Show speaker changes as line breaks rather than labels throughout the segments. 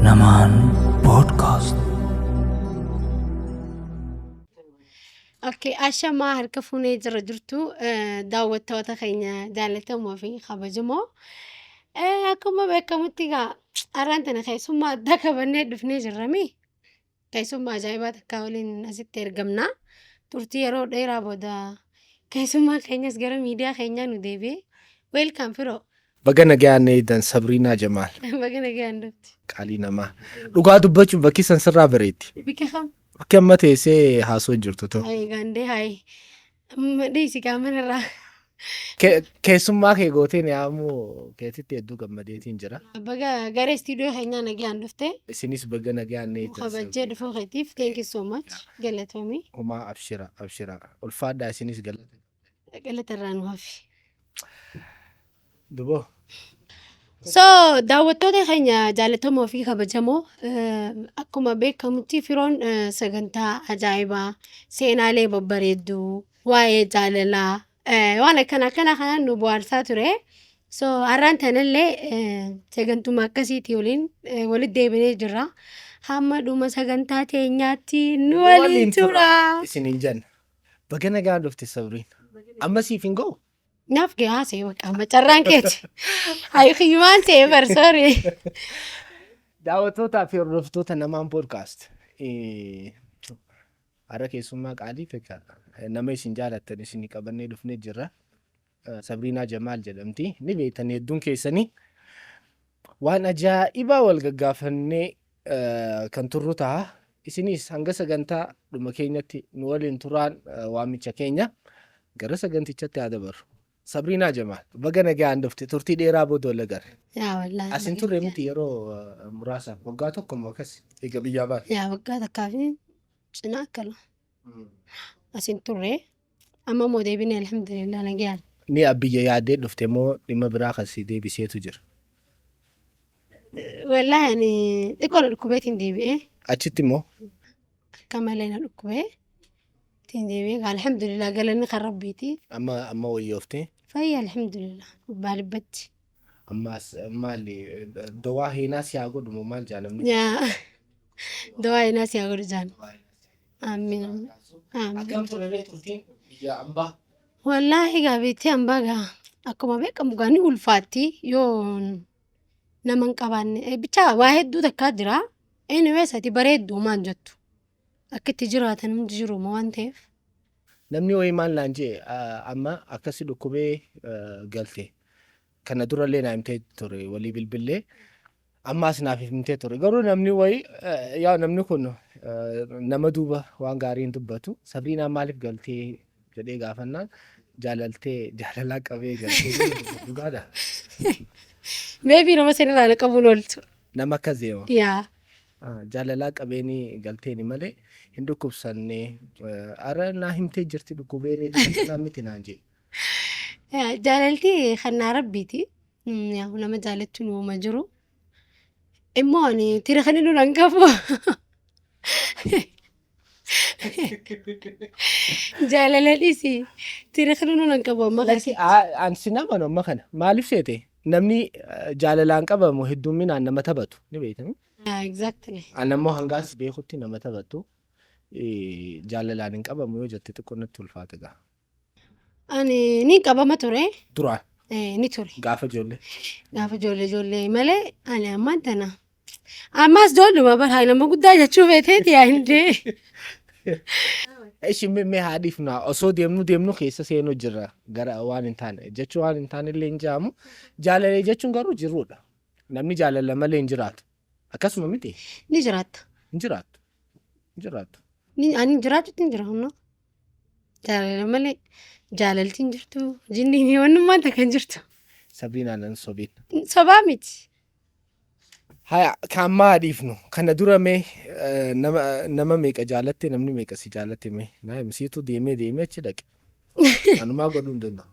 Namaan Podcast.
Okay, ashamaa harka fuunee jira jirtu daawwattoota keenya jaallatamoo fi kabajamoo. Akkuma beekamutti egaa har'aan tana keessummaa addaa qabannee dhufnee jirrami. Keessummaa ajaa'ibaa takkaa waliin asitti ergamna. Turtii yeroo dheeraa booda keessummaa keenyas gara miidiyaa keenyaa nu deebi'e. Welcome firoo.
Baga nagaan eedan Sabriinaa Jamaal.
Baga nagaan dhufti.
Qaalii namaa. Dhugaa dubbachuun bakki san sirraa bareetti.
Bika kam?
Bakki amma teessee haasoo jirtu ta'u.
Hayi gandee hayi. Dhiisi qaamanirraa.
Keessummaa kee gooteen yaamu keessatti hedduu gammadeetiin jira.
Baga gara istiidiyoo keenyaa nagaan dhufte.
Isinis baga nagaan eedan.
Kabajjee dhufuu keetiif thank you so much. Galatoomii.
Homaa abshira. Ulfaadhaa isinis galata.
Galatarraa nu hafi.
Duboo.
So daawwattoota keenya jaallatamoo fi kabajamoo akkuma beekamutti firoon sagantaa ajaa'ibaa seenaalee babbareedduu waa'ee jaalalaa waan akkana kanaan nu bohaarsaa ture. So har'aan tanallee sagantuma akkasiitii waliin walitti deebinee jirra. Hamma dhuma sagantaa teenyaatti nu waliin tura.
Isiniin jenna. Baga nagaan dhufte Sabriin. Amma siif hin ga'u?
Naaf gahaa see baqa macarraan keeti. Hayi hiyyumaan see barsoori.
Daawwattootaa fi hordoftoota Namaan Podcast. Har'a keessummaa qaalii fakkaata. Nama isin jaalattan isin qabannee dhufnee jirra. Sabriinaa Jamaal jedhamti. Ni beektan hedduun keessanii waan ajaa'ibaa wal gaggaafannee kan turru ta'a. Isinis hanga sagantaa dhuma keenyatti nu waliin turaan waamicha keenya gara sagantichatti haa dabarru. Sabriinaa Jamaal baga nagaan dhufte turtii dheeraa booda wal agarre.
Yaa wallaahi.
Asin turre miti yeroo muraasaaf waggaa tokko moo akkas eega biyyaa baate.
Yaa waggaa takkaa fi cinaa akkala. Asin turre amma moo deebinee alhamdulillah nagaan.
Ni biyya yaaddee dhufte moo dhimma biraa kan si deebiseetu jira?
Wallaahi ani xiqqoo dhukkubeetiin deebi'ee.
Achitti moo?
Akka malee na dhukkubee. Tiin deebi'ee alhamdulillah galanni kan rabbiiti.
Amma wayyooftee?
Fayya alhamdulillah gubbaa libbatti.
Ammaas maali dawaa heenaas yaa godhu moo maal jaalamni?
Yaa dawaa heenaas yaa godhu jaan. Amiin.
Akkam turre turtiin biyya ambaa?
Wallaahi gaabeetti ambaa gaa akkuma beekamu gaani ulfaatti yoo nama hin qabaanne bicha waa hedduu takkaa jira. Anyways ati bareedduu maal jettu? Akkitti jiraatan hundi jiru moo waan ta'eef?
Namni wayii maal naan jee amma akkasi dhukkubee galte. Kana durallee naa himtee ture walii bilbillee ammaas naaf himtee ture. Garuu namni wayii yaa namni kun nama duuba waan gaarii hin dubbatu. Sabriinaa maaliif galtee jedhee gaafannaan jaalalaa qabee galtee dhugaadha.
Beebii nama sanirraa na qabuun ooltu.
Nama akkas deema.
Yaa.
Jaalalaa qabeenii galteeni malee hin dhukkubsannee ara naa himtee jirti dhukkubee miti naan jee.
Jaalaltii kannaa rabbiiti. Nama jaalattu nuuma jiru. Immoo ani tira kan inni nan qabu. Jaalala dhiisi. Tira kan inni nan qabu amma kasi.
Ansi nama amma kana maaliif seete namni jaalalaan qabamu heddumminaan nama taphatu ni beektamu.
Exactly.
Anammoo hangaas beekutti nama taphatu jaalalaan hin qabamu yoo jette xiqqoo natti ulfaata gaa.
Ani ni qabama ture.
Duraan.
Ni ture.
Gaafa ijoollee.
Gaafa ijoollee malee ani ammaan tana. Ammaas ijoolluma bara nama guddaa jechuu beeteeti yaa hindee.
Ishi mee haadhiif naa osoo deemnu keessa seenuu jirra gara waan hin taane jechuun waan hin taane illee hin jaamu jaalalee jechuun garuu jirruudha. Namni jaalala malee hin jiraatu. Akkasuma miti.
Ni jiraatta.
Hin jiraatu.
Ani jiraachuutti hin jira humna. Jaalala malee jaalaltiin jirtu jinniin wannummaan takkan jirtu.
Sabriinaa nan sobiin.
Sobaa miti.
Haya kan maadhiif nu kana dura mee nama meeqa jaalatte namni meeqa si jaalatte mee naa himsiitu deemee achi dhaqe. Anumaa godhuu hin danda'u.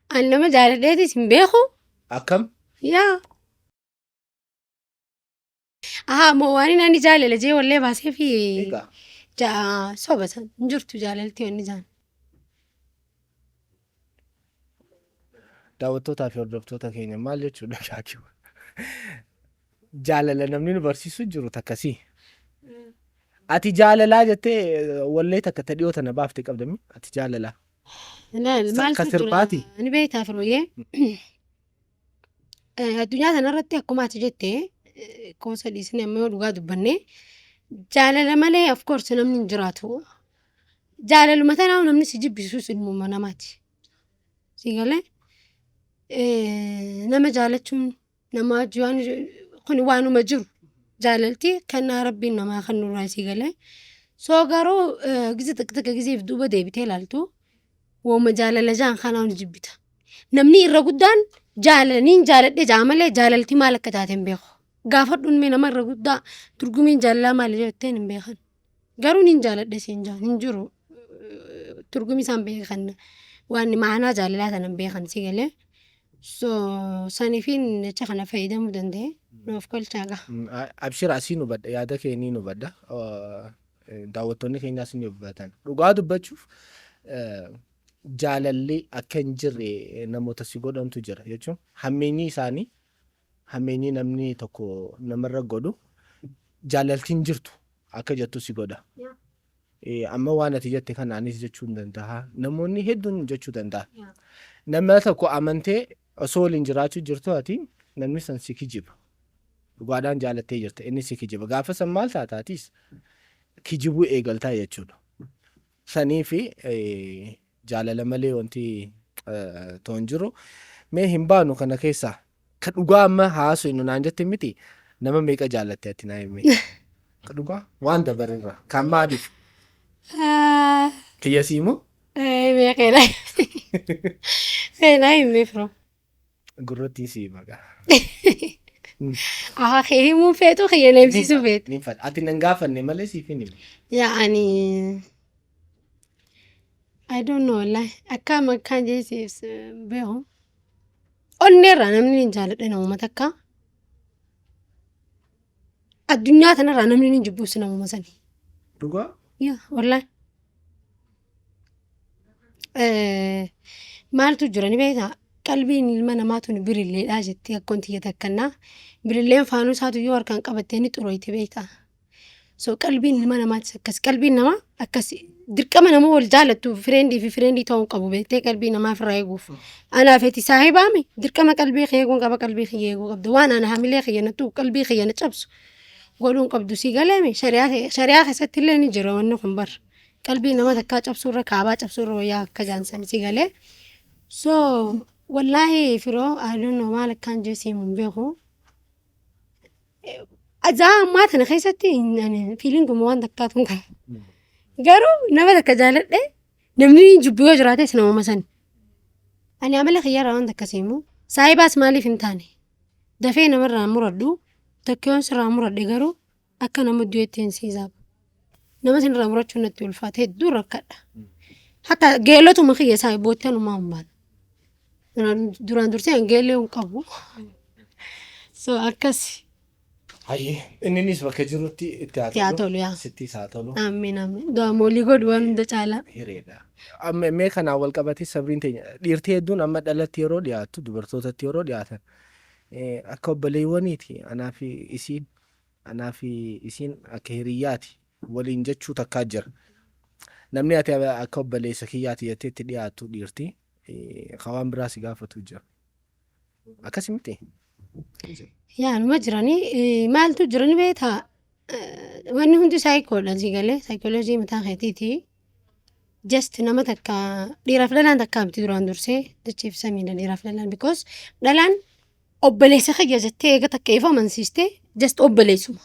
Ani nama jaaladheetis hin beeku.
Akkam?
Yaa. Moo waan inni jaalala jee wallee baasee fi soba san hin jirtu jaalaltii wanni jaan.
Daawwattootaa fi hordoftoota keenya maal jechuudha shaakiiwwan. jaalala namni nu barsiisu jiru takkasii. Ati jaalalaa jettee wallee takka ta dhiyoo tana baaftee qabdami ati jaalalaa.
Maaltu
sirbaati?
jira? Ni beektaa firooyyee. Addunyaa kanarratti akkuma ati jettee koosa dhiisnee amma yoo dhugaa dubbannee jaalala malee of course namni hin jiraatu. Jaalaluma tanaa namni si jibbisuus ilmuma namaati. Si galee nama jaalachuun nama wajjin kun waanuma jiru jaalalti kan rabbiin namaa kan nurraa si galee. Soo garuu gize takka gizeef duuba deebitee ilaaltu wooma jaalala jaan kanaan jibbita. Namni irra guddaan jaalaniin jaaladhe jaamalee jaalalti maal akka taate hin beeku. Gaafadhuun mee nama irra guddaa turgumiin jaalalaa maal jetteen hin beekan. Garuu niin jaaladhe siin jaan hin jiru. Turgumii isaan beekan waan maanaa jaalalaa sana hin beekan si galee. So saniifiin jecha kana fayyadamuu danda'e nuuf kolchaaga.
Abshira asii nu badda yaada kee ni nu badda. Daawwattoonni keenyaas ni hubatan. Dhugaa dubbachuuf jaalalli akka hin jirre namoota si godhantu jira jechuun hammeenyi isaanii hammeenyi namni tokko namarra godhu jaalaltiin jirtu akka jettu si godha. Amma waan ati jette kanaanis jechuu hin danda'a. Namoonni hedduun jechuu danda'a. Nama tokko amantee osoo waliin jiraachuu jirtu ati namni san si kijiba. Dhugaadhaan jaalattee jirta inni si kijiba. Gaafa san maal taataatis kijibuu eegaltaa jechuudha. Sanii fi jaalala malee wanti toon jiru. Mee hin baanu kana keessaa kan dhugaa amma haasoo inni naan jette miti nama meeqa jaalattee ati naa himee. Kan dhugaa waan dabareerra kan maaliif? Kiyya siimoo?
Beekeedha. Keenaa himee firoo.
Gurratti sii maqaa.
Kee himuun feetu kiyya leemsisuu feetu.
Ni fadha. Ati nan gaafanne malee siif hin hime.
Yaani I don't know wallahi akkam akkaan jeesiif beeku. Onneerraa namni hin jaaladhe namuma takka. Addunyaa tanarraa namni hin jibbuusu namuma sanii.
Dhugaa?
Yaa wallahi. Maaltu jira ni beektaa? Qalbiin ilma namaatu birililleedhaa jettee akkoon tiyya takkannaa. Birilleen faanuu isaatu yoo harkaan qabattee ni xurooyte beektaa? So qalbiin ilma namaati akkas qalbiin namaa akkas dirqama nama wal jaalattu fireendii ta'uu qabu beektee qalbii namaa ofirraa eeguuf. Anaaf eti saahibaami dirqama qalbii kee eeguun qaba qalbii kee eeguu qabda. Waan ana hamilee xiyyanatu qalbii xiyyana cabsu godhuun qabdu si galeemi shari'aa keessatti illee ni jira wanni kun bar. Qalbii nama takkaa cabsuurra kaabaa cabsuurra wayyaa akka jaansan si galee. So wallahi firoo I don't know maal akkaan jeesiin mun beeku. Ajaa ammaa tana keessatti fiiliinguma waan takkaatu hin qabu. Garuu nama takka jaaladhe namni jibbu yoo jiraates namuma sani. Ani amala xiyyaarraa waan takka siimu saahibaas maaliif hin taane dafee namarraa muradhu takkiyoon sirraa muradhe garuu akka nama du'eetti hin siisaaba. Nama sinirraa murachuun natti ulfaate hedduu rakkadha. Hatta geellotuma kiyya saahiboottii anumaa hin baane. Duraan dursee geellee hin qabu. So akkasi.
Hayyee inninis bakka jirutti itti
haa tolu yaa.
Sittis haa tolu.
Amiin amiin. Daamoolii godhu waan hunda caalaa.
Hireedha. Amma mee kanaan wal qabatee sabriin teenya dhiirtii hedduun amma dhalatti yeroo dhiyaattu dubartootatti yeroo dhiyaatan akka obboleewwaniiti anaa fi isiin akka hiriyyaati waliin jechuu takkaa jira. Namni ati akka obboleessa kiyyaati jettee itti dhiyaattu dhiirtii waan biraa si gaafatu jira. Akkasi miti?
Yaa numa jiranii maaltu jirani beektaa wanni hundi saayikoodha si galee saayikooloojii mataa keetiiti. Just nama takka dhiiraaf dhalaan takkaa miti duraan dursee dachiif samiidha dhiiraaf dhalaan because dhalaan obboleessa kiyya jettee eega takka ifa amansiistee just obboleessuma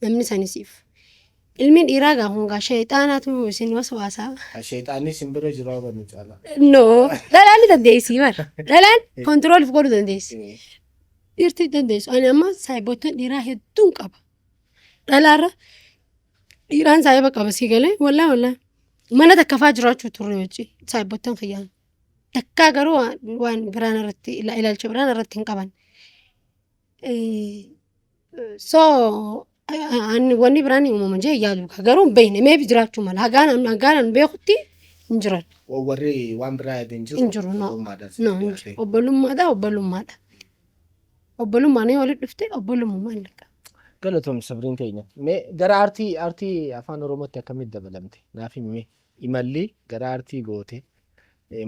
namni sanisiif. Ilmi dhiiraa gaafungaa sheexaanaatu isin waswaasaa.
Sheexaanni sin bira jiraa bannu caalaa.
No dhalaan ni dandeessii bara dhalaan kontirooliif godhuu dandeessi. Dhiirtii dandeessu ani amma saayiboottan dhiiraa hedduun qaba. Dhalaarra dhiiraan saayiba qaba si galee wallaahi. Mana takka fa'aa jiraachuu turre wajji saayiboottan kiyyaan. Takkaa garuu waan biraan irratti ilaalcha biraan irratti hin qaban. So wanni biraan uumama jee yaadu garuu hin beekne meebi jiraachuu mala hagaanan beekutti hin jiran.
Warri waan biraa yaadeen jiru.
Hin jiru no obbolummaadha. obbolummaan yoo walitti dhufte obbolummaan laqa.
Galatoom sabriin keenya. Mee gara aartii afaan Oromootti akkamitti dabalamte? Naaf himi imalli gara aartii goote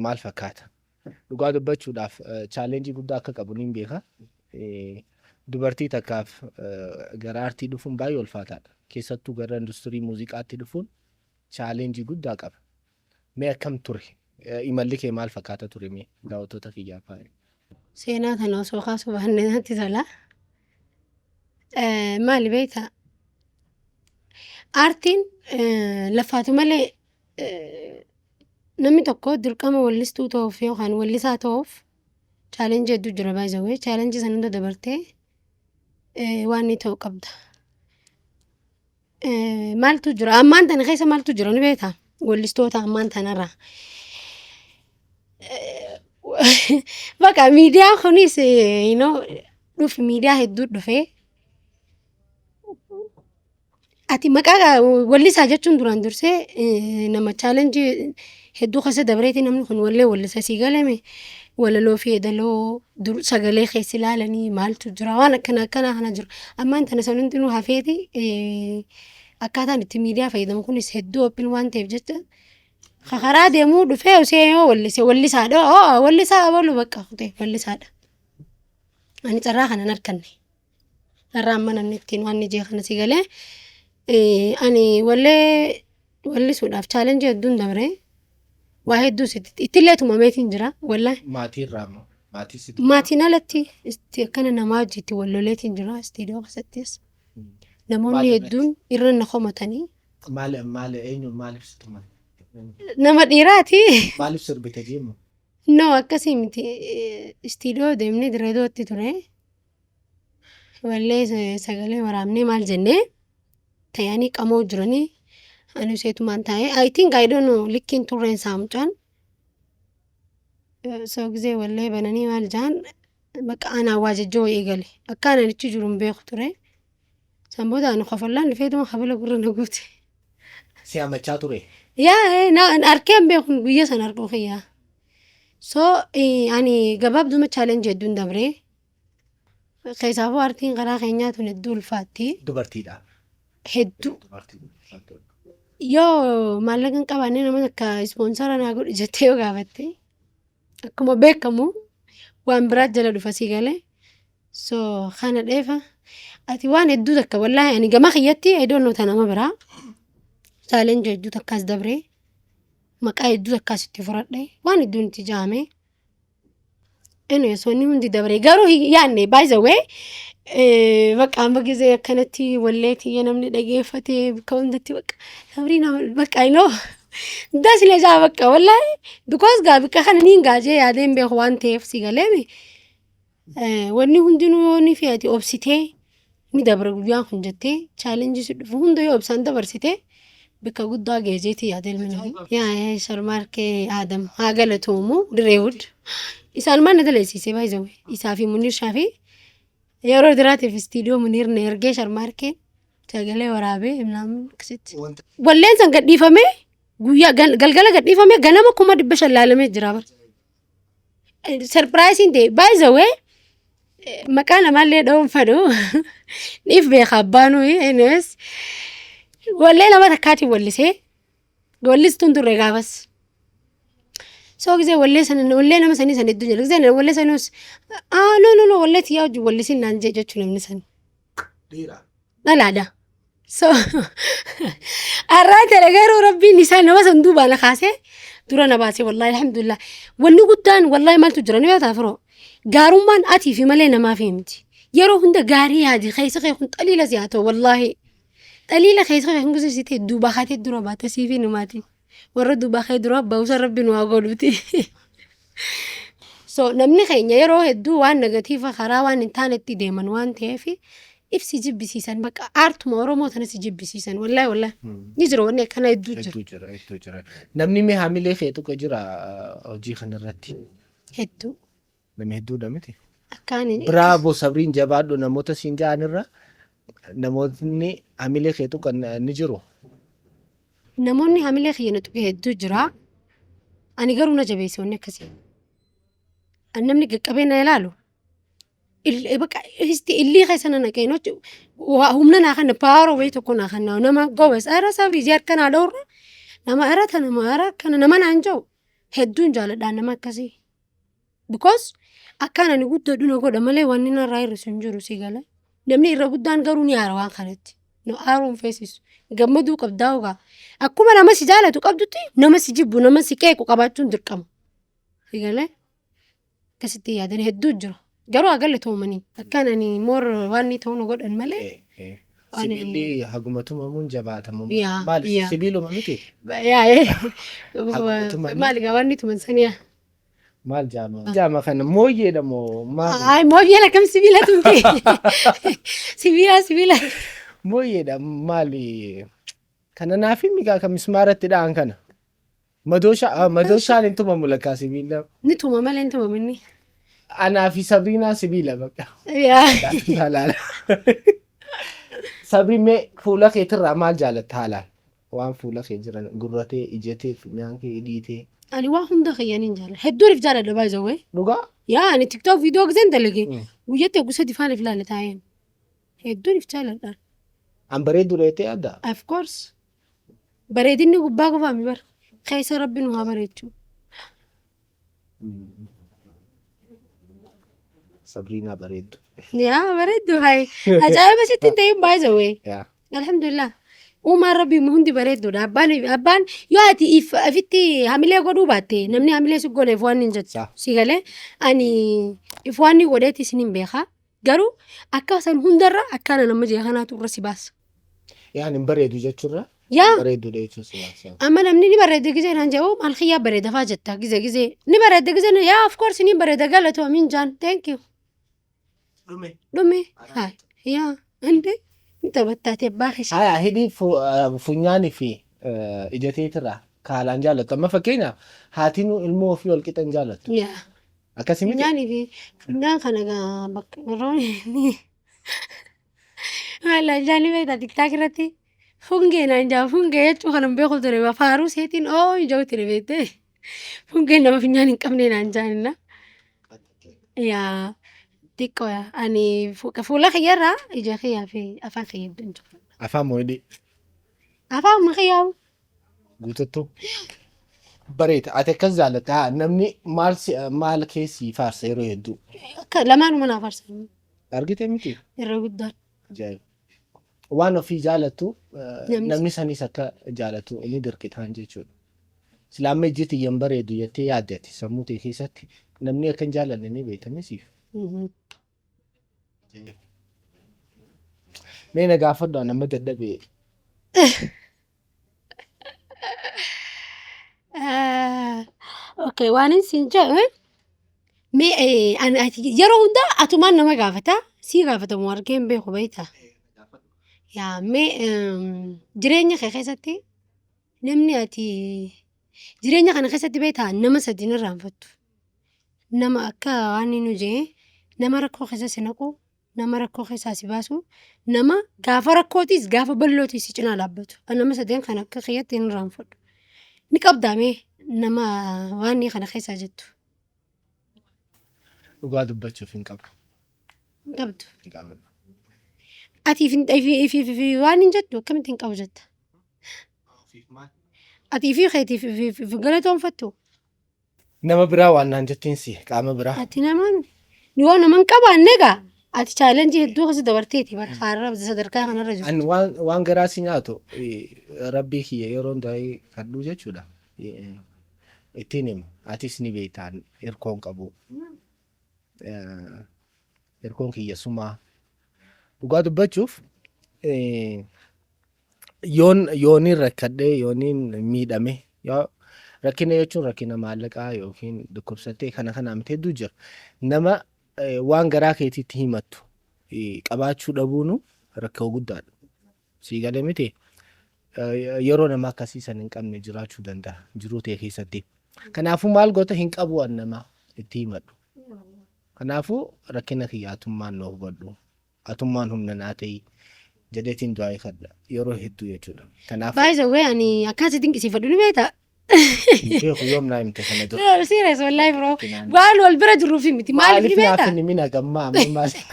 maal fakkaata? Dhugaa dubbachuudhaaf chaalenjii guddaa akka qabu niin beeka. Dubartii takkaaf gara aartii dhufuun baay'ee ulfaataadha. Keessattuu gara industirii muuziqaatti dhufuun chaalenjii guddaa qaba. Mee akkam ture? Imalli kee maal fakkaata ture mee daawwattoota kiyyaaf?
Seenaa kana osoo kaasuu baannee natti tola. Maali beektaa? Aartiin lafaatu malee namni tokko dirqama wallistuu ta'uuf yookaan wallisaa ta'uuf chaalenjii hedduu jira baay'ee. Chaalenjii sana hunda dabartee waan inni ta'u qabda. Maaltu jira? Ammaan tana keessa maaltu jira ni beektaa? Wallistoota ammaan tanarraa. Bakka miidiyaa kunis dhufi miidiyaa hedduu dhufee ati maqaa wallisaa jechuun duraan dursee nama chaalenjii hedduu keessa dabreeti namni kun wallee wallisa sii galame walaloo fi edaloo sagalee keessa ilaalanii maaltu jira waan akkana kana jira. Ammaan tana san hundinuu hafeeti akkaataan itti miidiyaa fayyadamu kunis hedduu ophii waan ta'eef jecha karaa deemuu dhufee usee yoo wallisaadha. Wallisaa abaluu bakka kutee wallisaadha. Ani carraa kanan arkanne. Carraa amma namni ittiin waan ijee kana si galee ani wallisuudhaaf chaalenjii hedduun dabre waa hedduu ittillee tumameetiin jira wallahi.
Maatiin raamo.
Maatiin alatti akkana namaa hojjetti walloleetiin jira istiidiyoo keessattis. Namoonni hedduun irra na qomatanii.
Maaliif situman?
Nama dhiiraati.
Maaliif sirbite deemu?
No akkasii miti istiidiyoo deemnee direedootti ture. Wallee sagalee waraabnee maal jennee ta'anii qamoo jiranii ani seetumaan taa'ee I think I don't know likkiin turreen saamuchaan soo gisee wallee bananii maal jaan bakka anaa waajajjoo eegale akka ana achi jiru hin beeku ture. Sanboota ani qofallaan dhufeetuma habala gurra na guute.
Si amachaa ture?
Yaa arkeen beekun guyyaa sana arguu kiyyaa. So ani gabaabduma chaalenjii hedduun dabree keessaafuu aartiin karaa keenyaa tun hedduu ulfaatti.
Dubartiidha.
Hedduu. Yoo maallaqa hin qabaanne nama akka ispoonsara naa godhi jettee yoo gaafatte akkuma beekamu waan biraa jala dhufa si galee. So kana dheefa ati waan hedduu takka wallaahi ani gama kiyyatti edoon noota nama biraa chaalenjii hedduu takkaas dabree maqaa hedduu takkaas itti fudhadhe waan hedduun itti jaame. Soonni hundi dabree garuu yaanne by the way bakka amma gisee akkanatti walleetii namni dhageeffatee bakka hundatti bakka sabriina bakka dasile jaa bakka wallaahi because bakka kana niin gaajee yaadeen beeku waan ta'eef si galeemi wanni hundinuu ni fe'ati obsitee ni dabra guyyaan kun jettee chaalenjii si dhufu hunda yoo obsaan dabarsitee bakka guddaa geejeetii yaadeen minanii. Yaa sharmaarkee Adam haa galatoomu direewud isaan maal na daleessisee by the way isaa fi Muniir Shaafii yeroo diraatiif istiidiyoo Muniir na ergee sharmaarkeen sagalee waraabee imnaamun akkasitti. Walleen san gadhiifamee guyyaa galgala gadhiifamee ganama 500 laalamee jira bara. Surprising ta'e by the way maqaa namaallee dha'uun fadhu dhiif beeka abbaanuu anyways wallee nama takkaatiin wallisee wallistuun turre gaafas. So gisee wallee nama sanii san hedduu jira gisee wallee sanuus no wallee tiyyaa hojii wallisiin naan jee jechuu namni san. Dhalaadha. So arraate garuu rabbiin isaa nama san duubaa na kaasee dura na baasee wallaahi alhamdulillah wanni guddaan wallaahi maaltu jira ni beektaa firoo gaarummaan atii fi malee namaaf miti yeroo hunda gaarii yaadi keessa kee kun xaliila si haa ta'u wallaahi xaliila keessa kee kun gusisitee duubaa haatee dura baate siifi numaati warra duubaa kee dura ba'uusa rabbi nu haa godhuuti. So namni keenya yeroo hedduu waan negatiifa karaa waan hin taanetti deeman waan ta'eef ibsi jibbisiisan bakka aartuma Oromoo tana si jibbisiisan wallaahi ni jira wanni akkana hedduu
jira. Namni mee haamilee kee tokko jira hojii kanarratti?
Hedduu.
Namni hedduudha miti?
Akkaani.
Bravo sabriin jabaadhu namoota siin ja'anirra namoonni haamilee kee tokko ni jiru?
Namoonni haamilee kee tokko hedduu jira. Ani garuu na jabeesse wanni akkasii. Namni qaqqabee na ilaalu bakka illee keessana naqeenoti humna naa kana paaroo wayii tokko naa kana nama gowes ara sabri jeer kana dhawra nama ara kana nama naan jiru hedduun jaaladhaan nama akkasii because akkana ni guddadhu na godha malee wanni narraa hir'isu hin jiru si gala namni irra guddaan garuu ni aara waan kanatti no aaruun feesisu gammaduu qabdaa ogaa akkuma nama si jaalatu qabdutti nama si jibbu nama si qeequ qabaachuun dirqama si gala akkasitti yaadan hedduu jiru. Garuu agalle toomanii akkaan ani moor waan ni ta'uu nu godhan malee.
Sibiilli hagumatuma mun jabaatamu.
Maali
sibiiluma miti?
Maali gaa waan ni tuman saniyaa.
Maal jaama? Jaama kana mooyyeedha moo maali?
Ay mooyyee lakkam sibiila tumte. Sibiila.
Mooyyeedha maali? Kana naafi migaa kan mismaaratti dhaan kana. Madooshaan hin tumamu lakkaa sibiila.
Ni tuma malee hin tumaminni.
Anaa fi Sabriinaa sibiila bakka. Halaala. Sabri mee fuula keetirraa maal jaalatta haalaan? Waan fuula kee jiran gurratee, ijatee, funyaan kee hidhiitee.
Ani waan hunda keeyyaaniin jaalladha. Hedduuniif jaalladha baay'ee zawwee.
Dhugaa?
Yaa ani TikTok viidiyoo giseen dalage. Guyyaatti eeguu sadi faaniif ilaala taa'een. Hedduuniif jaalladha.
An bareedu dheetee adda?
Of course. Bareedinni gubbaa qofaami bara. Keessa rabbi nu haa bareechu.
Sabriinaa bareeddu.
Yaa bareeddu hayi. Ajaa'iba sitti hin ta'in baay'ee zawwee. Alhamdulillah. Uumaan rabbi hundi bareedduudha. Abbaan yoo ati ifitti hamilee godhuu baatte namni hamilee si godheef waan hin jettu. Si galee ani if waan ni godheeti isin hin beeka. Garuu akka san hundarra akkana nama jee kanaatu irra si baasa.
Yaan hin bareedu jechuudha.
Yaa.
Bareedduudha jechuun si baasa.
Amma namni ni bareedde gisee naan jedhu maal xiyyaa bareeda faa jetta gisee ni bareedde gisee yaa of course ni bareeda galatu amin jaan thank you. Dhume. Hayi. Yaa. Ande. Taphattaatee baay'ee.
Haa hidhii funyaanii fi ijateetirraa kaalaan jaallattu. Amma fakkeenyaaf haatiin ilmoo ofii wal qixan jaallattu. Akkasii miti.
Funyaanii fi funyaan kana bakka rooni. Wala jaani beektaa tiktaak irratti fungee naan jaa fungee jechuun kan hin beeku ture faaruu seetiin ijoo ture beektee fungee nama funyaan hin qabne naan jaanina. Yaa. Xiqqoo ani fuula kiyyarraa ija kiyyaa fi afaan kiyya hedduun jiru.
Afaan mooyidii.
Afaan kiyyaa.
Guutattuu. Bareeda ati akkas jaallatta namni maal keessi faarsa yeroo hedduu.
Lamaanuma naa faarsa.
Argite miti.
Irra guddaan.
Ajaa'iba. Waan ofii jaallattu namni sanis akka jaallattu inni dirqitaan jechuudha. Silaamma ijjiitti yan bareedu jettee yaaddati sammuu ta'e keessatti namni akka hin jaallanne ni beekamisiif. Mee na gaafadhu nama dadhabee.
Okay, waan isin jedhu yeroo hundaa atumaan nama gaafata sii gaafatamu argee hin beeku beektaa. Yaa mee jireenya kee keessatti namni ati jireenya kana keessatti beektaa nama sadiin irraanfattu. Nama akka waan inni jee nama rakkoo keessa si naqu nama rakkoo keessaa si baasu nama gaafa rakkootis gaafa bal'ootis si cinaa dhaabbatu nama sadeen kan akka kiyyatti hin irraanfadhu ni qabdaamee nama waan kana keessaa jettu.
Dhugaa dubbachuuf hin qabdu.
Hin qabdu. Ati fi waan hin jettu akkamitti hin qabu jetta. Ati fi keetiif galatoonfattu.
Nama biraa waan naan jettiinsi qaama biraa.
Ati namaan yoo naman qabaanne egaa ati chaalenjii hedduu keessa dabarteeti bara haarra sadarkaa kanarra jiru.
Ani waan garaa si nyaatu rabbii kiyya yeroo hundaa'ee kadhuu jechuudha. Ittiin himu atis ni beektaan hirkoon qabu. Hirkoon kiyya sumaa. Dhugaa dubbachuuf yooniin rakkadhee yooniin miidhame yoo rakkina jechuun rakkina maallaqaa yookiin dhukkubsattee kana miti hedduu jira. Nama waan garaa keetiitti himattu qabaachuu dhabuunu rakkoo guddaadha. Sii galee miti yeroo nama akkasiisan hin qabne jiraachuu danda'a jiruu ta'e keessatti. Kanaafuu maal goota hin qabu waan nama itti himadhu. Kanaafuu rakkina kiyya atummaan nu hubadhu. Atummaan humna naa ta'ii jedheetiin du'aa kadha yeroo hedduu jechuudha. Kanaafuu.
Baay'ee ani akkasitti dinqisiifadhu ni beektaa.
Beeku yoom naa himte kana dura.
No, serious wallahi bro. Waan wal bira jiruufi miti. Maaliif ni
Maaliif naaf
beektaa?
hin himina gammaa amma maaliif?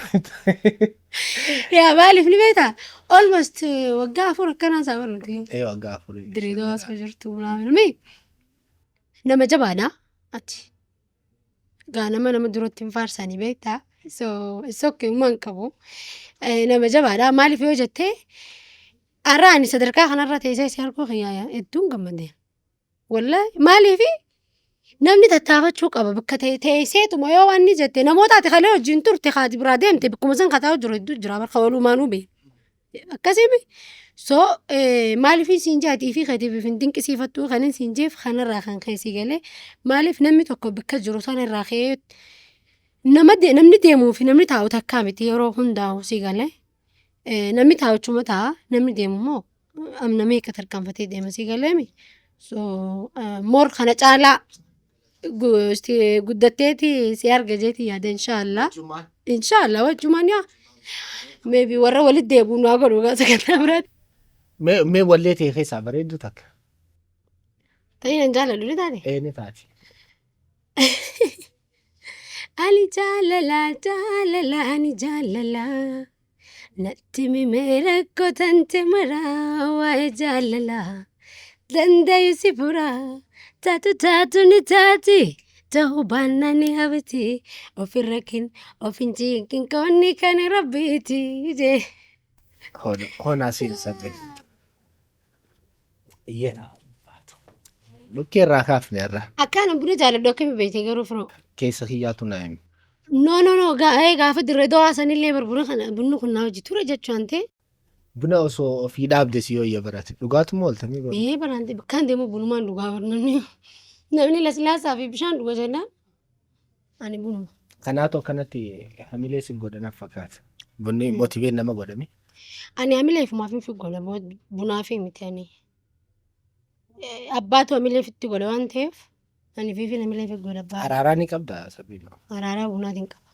Yaa maaliif ni beektaa? Almost waggaa afur akkanaa isaa barnuti.
Waggaa afurii.
Diriidoo osoo jirtu naami. Nama jabaadha ati. Gaa nama duratti hin faarsanii beektaa? So it's okay uumaan qabu. Nama jabaadha maaliif yoo jettee har'a ani sadarkaa kanarra teessee si arguu xiyyaaya hedduun gammadee. Wallahi maaliifi namni tattaafachuu qaba bakka teesseetuma yoo waan ni jette namoota ati kalee wajjin turte haati biraa deemte bakkuma san kataa jiru hedduu jira barka walumaanuu bee. Akkasimi so maaliif siin jaatii fi keetiif hin dinqisiifattuu kanin siin jeef kanarraa kan keessi galee maaliif namni tokko bakka jiru sanarraa ka'ee namni deemuu fi namni taa'u takkaa miti yeroo hundaa'u si galee namni taa'uchuma ta'a namni deemu immoo namni akka tarkaanfatee deema si galeemi. So moor kana caalaa guddatteeti si arga jeeti yaada inshaallah. Inshaallah wajjumaan yaa maybe warra walitti deebi'u naa godhu gaasa kanaa biraatti.
Mee wallee ta'e keessaa bareeddu takka.
Ta'ii nan jaaladhu ni taate.
Ni taati.
Ani jaalala ani jaalala natti mimee rakkoo tante maraa waa'ee jaalala. Dandayu si pura, taatu ni taati, ta'uu baannaan ni habiti, ofin rakkin, ofin jiikin koonni kan rabbiiti jee.
Honaa siin sabbe. Iyyena. Lukkee irraa kaafne irraa.
Akkaan buna jaaladhu akkami beekte garuu firoo.
Keessa kiyyaatu naa himi.
No, gaafa dirree dawaa sanillee barbuna kana bunni kun naa hojii ture jechuun ta'e.
Buna osoo ofii dhaabde si yoo iyya barate dhugaatuma ooltamii bara.
Barante bakkaan deemu bunumaan dhugaa namni laslaasaa fi bishaan dhuga jennaan ani bunuma.
Kanaatu akkanatti hamilee si godhanaaf fakkaata. Bunni motiveen nama godhame.
Ani hamilee fumaaf hin fi godha bunaa fi miti ani. Abbaatu hamilee fitti godha waan ta'eef ani fi hamilee fi godha abbaa.
Araaraa ni qabda sabiidha.
Araaraa bunaatiin qaba.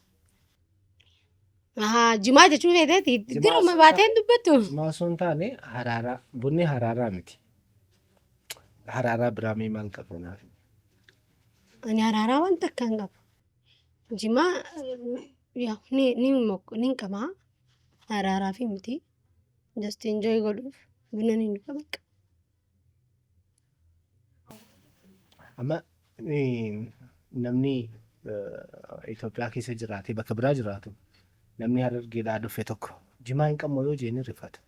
Jimaa jechuun feeteeti diruma baateen dubbattu.
Jimaa osoo hin taane haraaraa bunni haraaraa miti. Haraaraa biraa mee maal qaba naaf?
Ani haraaraa waan takka hin qabu. Jimaa ni qaba. Haraaraa fi miti. Just enjoy godhuuf buna ni dhuga bakka.
Amma namni Itoophiyaa keessa jiraate bakka biraa jiraatu. Namni Harargeedhaa dhufe tokko jimaa hin qabne yoo jenne rifata.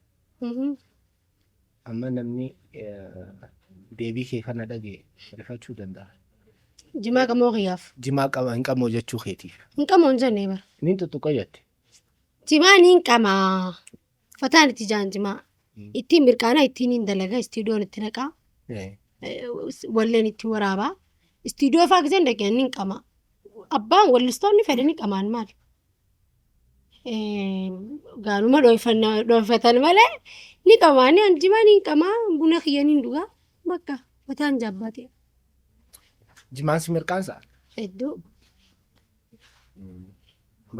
Amma namni deebii kee kana dhagee rifachuu danda'a.
Jimaa qamoo qiyyaaf.
Jimaa qaba hin qabne jechuu keetiif.
Hin qamoo hin jennee bara.
Inni tuttuqa jette.
Jimaa ni hin qamaa. Fataan itti jaan jimaa. Ittiin mirqaanaa ittiin hin dalagaa istiidiyoon itti naqaa. Walleen itti waraabaa. Istiidiyoo fa'aa giseen dhaqeen ni hin qamaa. Abbaan wallistoonni fedhanii qamaan maali? Gaanuma dhoofatan malee ni qamaa ni jimaa ni qamaa buna kiyya ni dhugaa bakka fataan jabbaate.
Jimaan si mirqaansa?
Hedduu.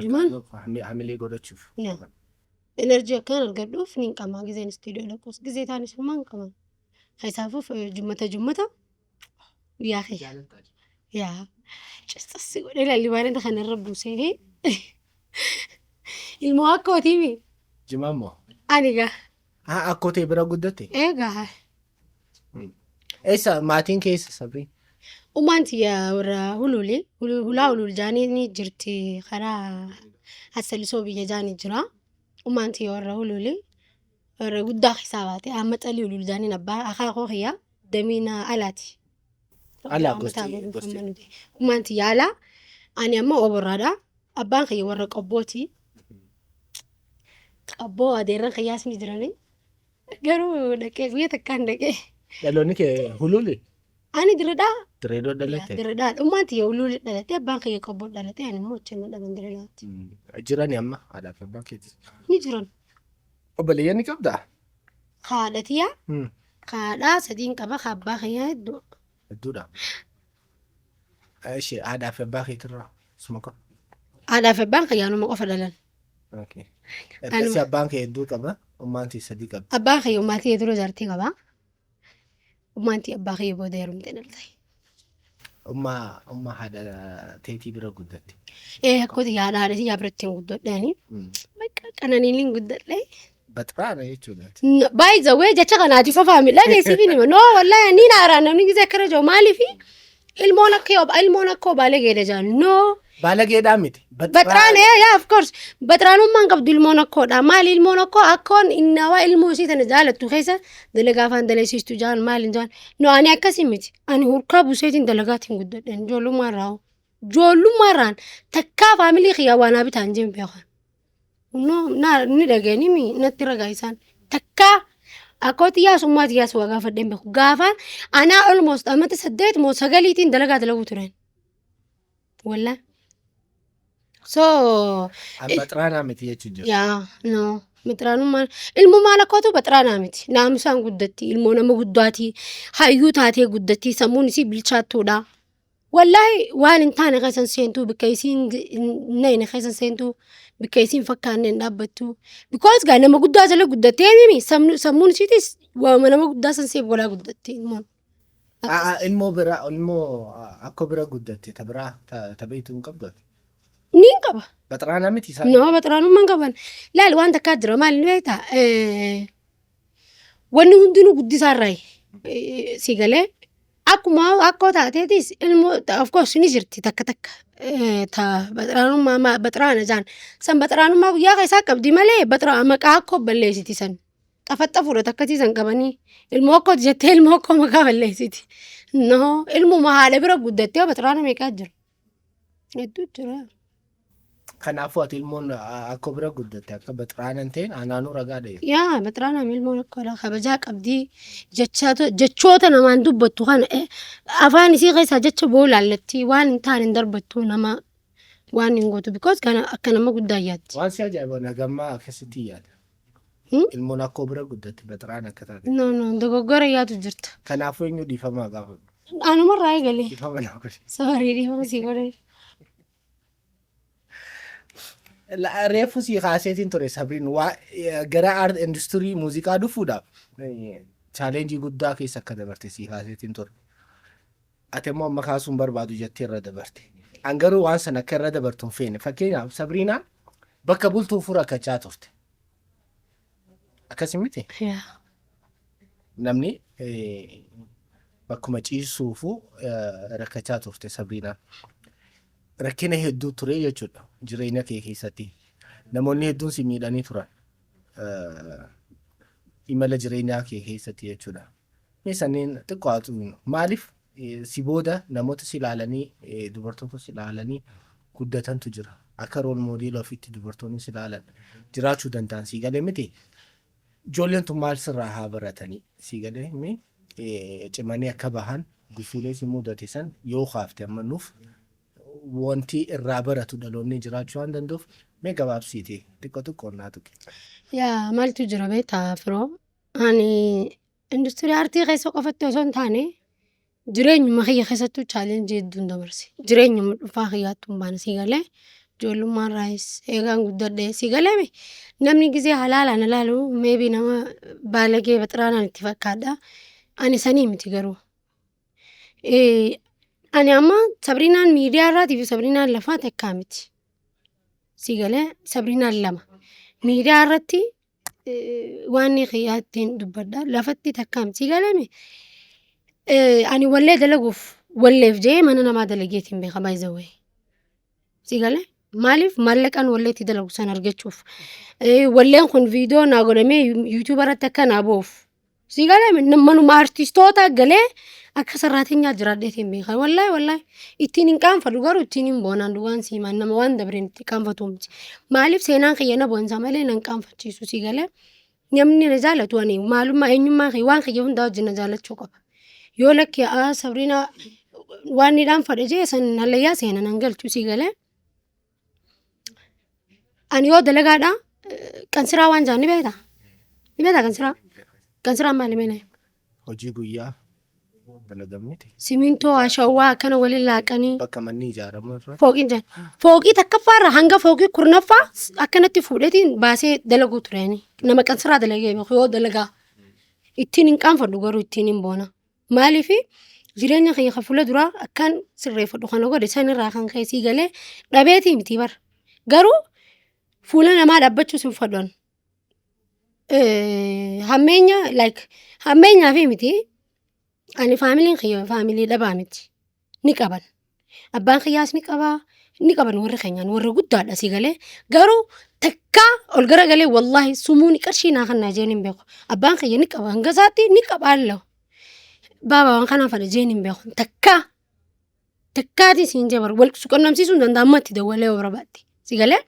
Jimaan? Hamilee godhachuuf.
Enerjii akkaan argadhuuf ni qamaa giseen istiidiyoo lakkoofsa gisee taanis homaa hin qaban. Isaafuuf jummata yaa kee. Yaa cistassi godhee lallibaanota kanarra buusee ilmoo akkootiimi.
Jimaan moo?
Ani gaa.
Akkootee bira guddatte?
Eegaa.
Eessa maatiin keessa sabri?
Umaanti warra hulaa hulul jaanii ni jirti karaa hassalisoo biyya jaanii jira. Umaanti warra hululi warra guddaa keessaa baate amma xalii hulul jaaniin abbaa akaakoo kiyyaa damiina alaati.
Alaa gosti.
Umaanti yaalaa ani amma oborraadha. Abbaan kiyya warra qobbooti. Qabboo adeerran kiyyaas ni jirani. Garuu dhaqee guyyaa takkaan dhaqee.
Dhaloonni kee hululi?
Ani diradhaa.
Direedoo dhalatte?
Diradhaa. Umaanti hululi dhalate abbaan kiyya qobboo dhalate ani immoo achi dhaban diradhaati.
Jirani amma haadhaaf abbaan keetis?
Ni jiran.
Obboleeyyan ni qabdaa?
Haadhatiyaa. Haadhaa sadiin qaba abbaa kiyyaa hedduu.
Hedduudha. Ishee haadhaaf abbaa keetirraa suma qaba?
Haadhaaf abbaan kiyyaa numa qofa dhalan.
Ergasii abbaan kee hedduu qaba, ummaanti sadii qaba.
Abbaan kiyya ummaatii hedduu jaartii qaba. Umaanti abbaa kiyya booda heerumte dhaltee.
Umma haadha teetii bira guddatti.
Akkoti haadha yaa biratti hin guddadheeni. Qananiin hin guddadhee.
Baxiraadha jechuudha.
By the way jecha kanaatiif faamila geessiifin hima. No wallahi ni naaraan namni gisee akkana jiru maaliifi ilmoon akka baalee geedha jaan. No.
Baalageedhaa miti.
Baxiraan yaa of course baxiraanummaan qabdu ilmoon akkoodha. Maali ilmoon akkoon innawaa ilmoo isii tana jaalattu keessa dalagaa afaan daleessistu jaan maaliin jaan. No ani akkasii miti. Ani hurkaa buseetiin dalagaatiin guddadheen ijoollummaarraan takkaa faamilii kiyyaa waanaa bitaan jeen beekan. No ni dhageenimi natti ragaa isaan takkaa akkooti yaasummaati yaasuu gaafadheen beeku. Gaafaan anaa almost amata 8 moo 9 dalagaa dalaguu turen. Wallahi. So
baxiraanaa miti jechuudha.
yaa no baxiraanummaan ilmoo maal akkootu baxiraanaa miti naamusaan guddatti ilmoo nama guddaati hayyuu taatee guddatti sammuun isii bilchaattuudha. Wallahi waan hin taane keessan seentuu bakka isiin nayne keessan seentuu bakka isiin fakkaanneen dhaabbattu because gaa nama guddaa jala guddattee mimi sammuun isiitis waama nama guddaa san seef walaa guddatti ilmoon.
Ilmoo bira ilmoo akka bira guddatte tabiraa tabeetu hin qabdu.
Ni qaba.
Baxiraanaa miti isaa.
No baxiraanummaan qaban. Laal waan takkaa jira maal ni beektaa? Wanni hundinuu guddisaarraa si galee akkuma akkoo taateetis ilmoo of course ni jirti takka baxiraanummaa baxiraana jaan san baxiraanummaa guyyaa keessaa qabdi malee maqaa akkoo balleessiti san xafaxxa fuudhata akkasii san qabanii ilmoo akkoo jettee ilmoo akkoo maqaa balleessiti. No ilmuma haadha bira guddattee baxiraana meeqaa jira? Hedduu jira.
Kanaafuu ati ilmoon akka bira guddatte akka baxiraanan ta'een anaanuu ragaa dha.
Yaa baxiraanaa ilmoon akkoodha kabajaa qabdii jechoota namaan dubbattu kana afaan isii keessaa jecha boolaallatti waan hin taane hin darbattu nama waan hin gootu because kana akka nama guddaa yaaddi.
Waan si ajaa'iba nagammaa akkasitti yaada. Ilmoon akka bira guddatte baxiraan akka taate.
No dogoggora yaadu jirta.
Kanaafuu eenyu dhiifamaa gaafa.
Anumarraa eegalee.
Dhiifama naa godhe.
Soorii dhiifama sii godhe.
Reefu si kaaseetiin ture Sabriin gara art industirii muuziqaa dhufuudhaaf chaalenjii guddaa keessa akka dabarte si kaaseetiin ture. Ati immoo amma kaasuun barbaadu jettee irra dabarte. An garuu waan sana akka irra dabartu hin feene. Fakkeenyaaf Sabriinaan bakka bultuu fura rakkachaa turte. Akkasii miti? Namni bakkuma ciisuufu rakkachaa turte Sabriinaan. Rakkina hedduu ture jechuudha jireenya kee keessatti. Namoonni hedduun si miidhanii turan imala jireenyaa kee keessatti jechuudha. Meesanneen xiqqaatu maaliif si booda namoota si ilaalanii dubartoota si ilaalanii guddatantu jira. Akka rool moodeela ofiitti dubartoonni si ilaalan jiraachuu danda'an si galee miti. Ijoolleen tun maal sirraa haa baratanii si galee cimanii akka bahan gufuulee si mudate san yoo kaafte ammanuuf wanti irraa baratu dhaloonni jiraachuu waan danda'uuf mee gabaabsiiti xiqqoo naa tuqe.
Yaa maaltu jira beektaa firoo ani industirii aartii keessa qofatti osoo hin taane jireenyuma kiyya keessattuu chaalenjii hedduun dabarse. Jireenyuma dhufaa kiyyaattuu hin baane si galee ijoollummaan raayis eegaan guddadhee si galee namni gisee halaalaan ilaalu meebii nama baalagee baxiraanaan itti fakkaadha. Ani sanii miti garuu. Ani amma Sabriinaan miidiyaa irraatii fi Sabriinaan lafaa takkaa miti. Si galee Sabriinaan lama. Miidiyaa irratti waan xiyyaattiin dubbadha lafatti takkaa miti. Si galee ani wallee dalaguuf walleef jee mana namaa dalageetiin beeka baay'ee. Si galee maaliif maallaqaan walleetti dalagu san argachuuf. Walleen kun viidiyoo naa godhamee yuutuub irratti akka naa boof. Si galee manuma artistoota galee akka sarraateenyaa jiraadheetiin beekan. Wallahi ittiin hin qaanfadhu garuu ittiin hin boonaan dhugaan siimaan nama waan dabreen itti qaanfatu miti. Maaliif seenaan kiyya na boonsa malee nan qaanfachiisu si galee namni na jaalatu ani maalummaa eenyummaa kiyya waan kiyya hundaa wajjin na jaalachuu qaba. Yoo lakkee Sabriinaa waan nidhaan fadhe jee san hallayyaa seenan nan galchu si galee. Ani yoo dalagaadhaa qansiraa waan jaan ni beektaa? Ni beektaa qansiraa? Qansiraa maali meenaa?
Hojii guyyaa dalagamniti.
Simintoo ashawaa akkana waliin laaqanii.
Bakka manni ijaaramu irra.
Fooqiin jaan. Fooqii takkaffaarra hanga fooqii kurnaffaa akkanatti fuudhetiin baasee dalaguu tureeni. Nama qansiraa dalagee beeku yoo dalagaa. Ittiin hin qaanfadhu garuu ittiin hin boona. maaliifi jireenya kiyya kan fuulduraa akkaan sirreeffadhu kana godhe sanirraa kan ka'e sii galee dhabeetii miti bara. Garuu fuula namaa dhaabbachuus hin fedhan. Hammeenyaa fi miti ani faamiliin kiyya faamilii dhabaa miti ni qaban. Abbaan kiyyaas ni qaban warri keenyaan warri guddaadha sii galee garuu takkaa ol garagalee wallaahi sumuuni qarshii naa kan jeen hin beeku. Abbaan kiyya ni qaba hanga isaatti ni qabaallee. Baaba waan kanaaf ana jeen hin beeku takkaati siin jabar wal suqannamsiisuun danda'amatti dawwalee barbaadde sii galee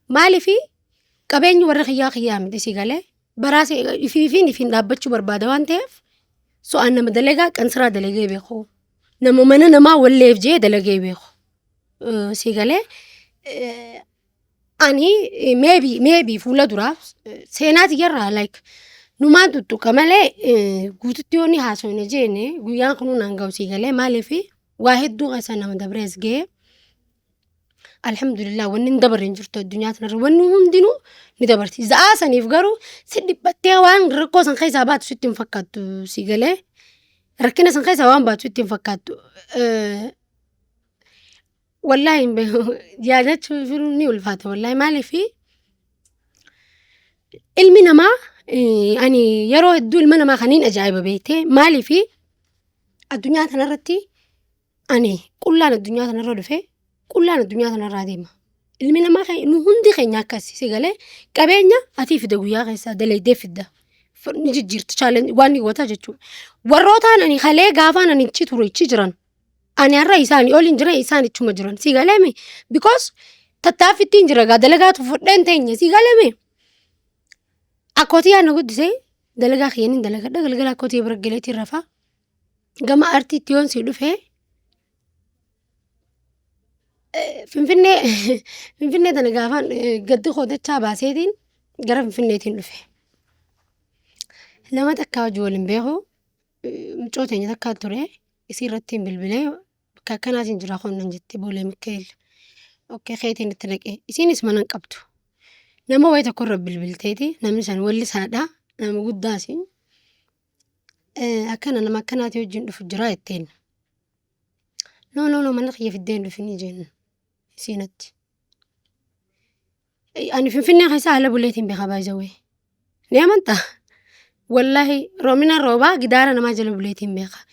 maaliifi qabeenyi warra kiyyaa miti sii galee baraase ifiin dhaabbachuu barbaada waan ta'eef so'aan nama dalagaa qansiraa dalagee beeku nama mana namaa walleef jee dalagee beeku sii galee ani maybe fuula duraa seenaati yarraa numaan tuttuqa malee guututti yoonni haasofne jeene guyyaan kun naan ga'u sii galee maaliifi waa hedduu keessa nama dabrees ga'ee alhamdulillah wanni hin dabarre hin jirtu addunyaa kanarra wanni hundinuu ni dabarti. Za'aa saniif garuu si dhiphattee waan rakkoo san keessaa baatu sitti hin fakkaattu sii galee rakkina san keessaa waan baatu sitti hin fakkaattu. Wallaahi hin beeku yaadachuuf ni ulfaata wallaahi maaliifi ilmi namaa ani yeroo hedduu ilma namaa kaniin ajaa'iba beektee maaliifi addunyaa kanarratti ani qullaan addunyaa kanarra dhufe qullaan addunyaa kanarraa deema. Ilmi namaa nu hundi keenya akkasi sii galee qabeenya atii fida guyyaa keessaa dalaydee fidda. Ni jijjiirti chaalenji waan ni goota jechuudha. Warrootaan ani kalee gaafaan ani ichi ture ichi jiran. Ani har'a isaanii oliin jira isaan ichuma jiran sii galeemi because tattaaffittiin jira gaa dalagaatu fudheen teenya sii galeemi. Akkootii yaadna guddisee dalagaa kiyyaniin dalagadha galgala akkootii bira galeetiin rafaa gama artiitti yoon sii dhufee Finfinnee tana gaafaan gaddi qoodachaa baaseetiin gara Finfinneetiin dhufe. Nama takkaa hojii waliin beeku mucoo teenya takkaa ture isii irratti bilbilee bakka akkanaatiin jira qonnan jettee boolee Mikaa'el. Okkee keetiin itti naqee isiinis mana hin qabdu. Nama wayii tokko irra bilbilteeti namni san wallisaadha nama guddaasi. Akkana nama akkanaatii wajjin dhufu jira jetteen. No mana kiyya fiddeen dhufinii jennu siinatti. Ani Finfinnee keessaa haala buleetiin beekaa baay'isawee. Ni amantaa? Wallaahi roomina roobaa gidaara namaa jala buleetiin beekaa.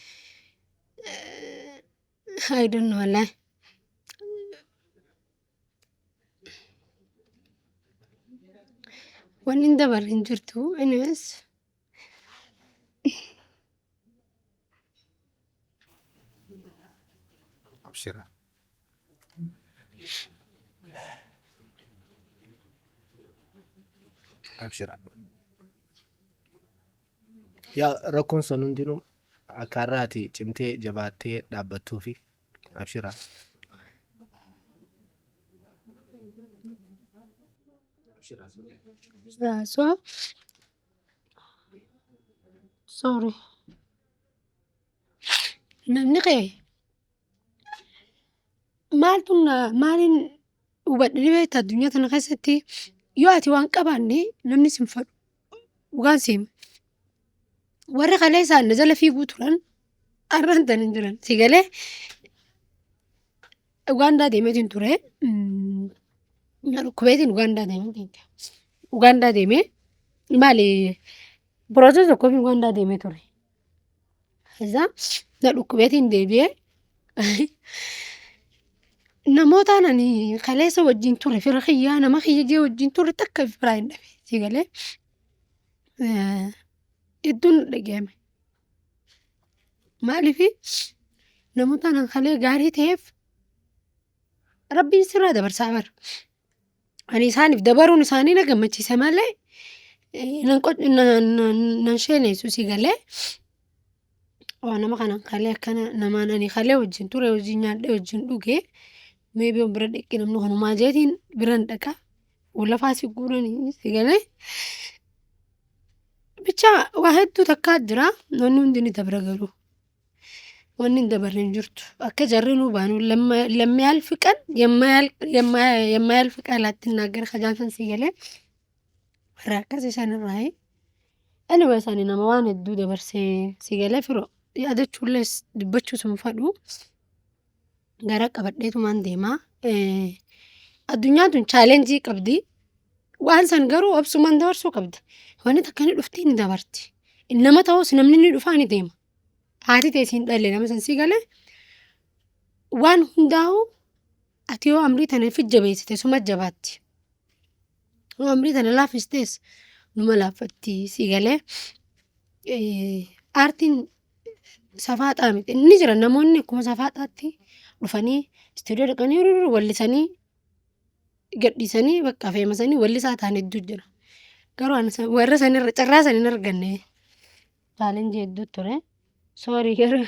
I don't know wallaahi. Wanni hin dabarre hin jirtu anyways.
Abshira. Abshira.
Yaa rakkoon sun hundinuu akka har'aati cimtee jabaattee dhaabbattuu fi abshira.
So sorry. Namni kee maaliin hubadhe beektaa addunyaa tana keessatti yoo ati waan qabaanne namni sin fadhu dhugaan seema. Warri kalee isaan jala fiiguu turan har'aan tan hin jiran si galee Ugaandaa deemeetiin ture. Dhukkubeetiin Ugaandaa deemee maali Boroota tokkoof Ugaandaa deemee ture. Isaa na dhukkubeetiin deebi'ee namootaan ani kaleessa wajjin ture fira kiyyaa nama kiyyagee wajjin ture takka firaa hin dhabe si galee hedduun dhagahame. Maaliifi namootaan an kalee gaarii ta'eef Rabbiin sirraa dabarsaa bara. Ani isaaniif dabaruun isaanii na gammachiisa malee nan sheeneessu si galee nama kanan kalee akkana namaan ani kalee wajjin ture wajjin nyaadhee wajjin dhugee maybe bira dhaqee namni kanumaa jeetiin biran dhaqa lafaa si guuranii si galee bicha waa hedduu takkaa jira wanni hundi ni dabra garuu wanni hin dabarre hin jirtu akka jarri nu baanu ለሚያልፍ ቀን የማያልፍ ቃላት ትናገር ከጃንሰን si galee warra akkasii sanirraa anyway isaanii nama waan hedduu dabarsee si galee firoo yaadachuullees dubbachuus hin fedhu. Gara qabadheetumaan deemaa. Addunyaan tun chaalenjii qabdi. Waan san garuu obsumaan dabarsuu qabda. Wanni takka ni dhufti ni dabarti. Nama ta'us namni ni dhufaa ni deema. Haati teessiin dhalle nama san sii galee waan hundaa'u ati yoo amrii tana fi jabeessite suma jabaatti. Yoo amrii tana laaffistees numa laaffatti sii galee aartiin safaaxaa miti. Inni jira namoonni akkuma safaaxaatti dhufanii istuudiyoo dhaqanii wallisanii gadhiisanii bakka feemasanii wallisaa ta'an hedduu jira. Garuu warra sanirra carraa san hin arganne chaalenjii hedduu ture. Soorii garuu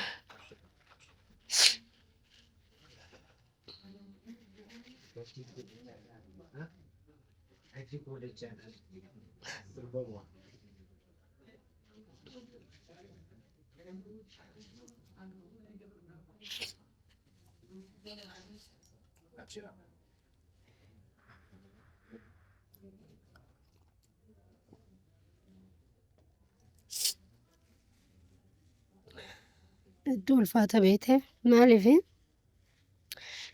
hedduu ulfaata beete maaliif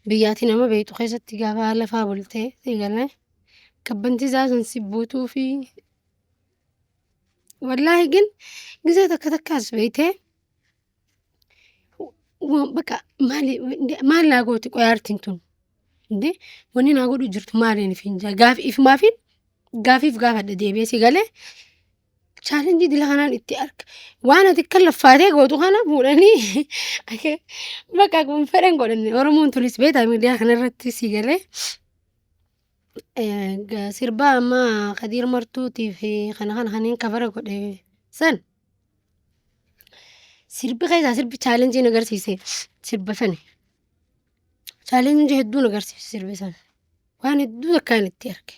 biyyaatti nama beektu keessatti gaafa lafaa bultee eegalee kabbantii zaasan si buutuu fi wallaahi gin gisee takka takkaas beekte bakka maal naa gooti qoyaa aartiin tun wanni naa godhu jirtu maaliin fi gaafiif gaafadha deebi'ee si galee chaalenjii dila kanaan itti arga. Waan ati kan laffaatee gootu kana fuudhanii bakka kun fedhan godhanne Oromoon tulis beektaa miidiyaa kanarratti si galee sirbaa amma Kadiir Martuutii fi kana kanneen kafara godhe san sirbi keessaa sirbi chaalenjiin agarsiise sirba sani. Chaalenjii hedduun agarsiise sirbi san. Waan hedduu akkaan itti arge.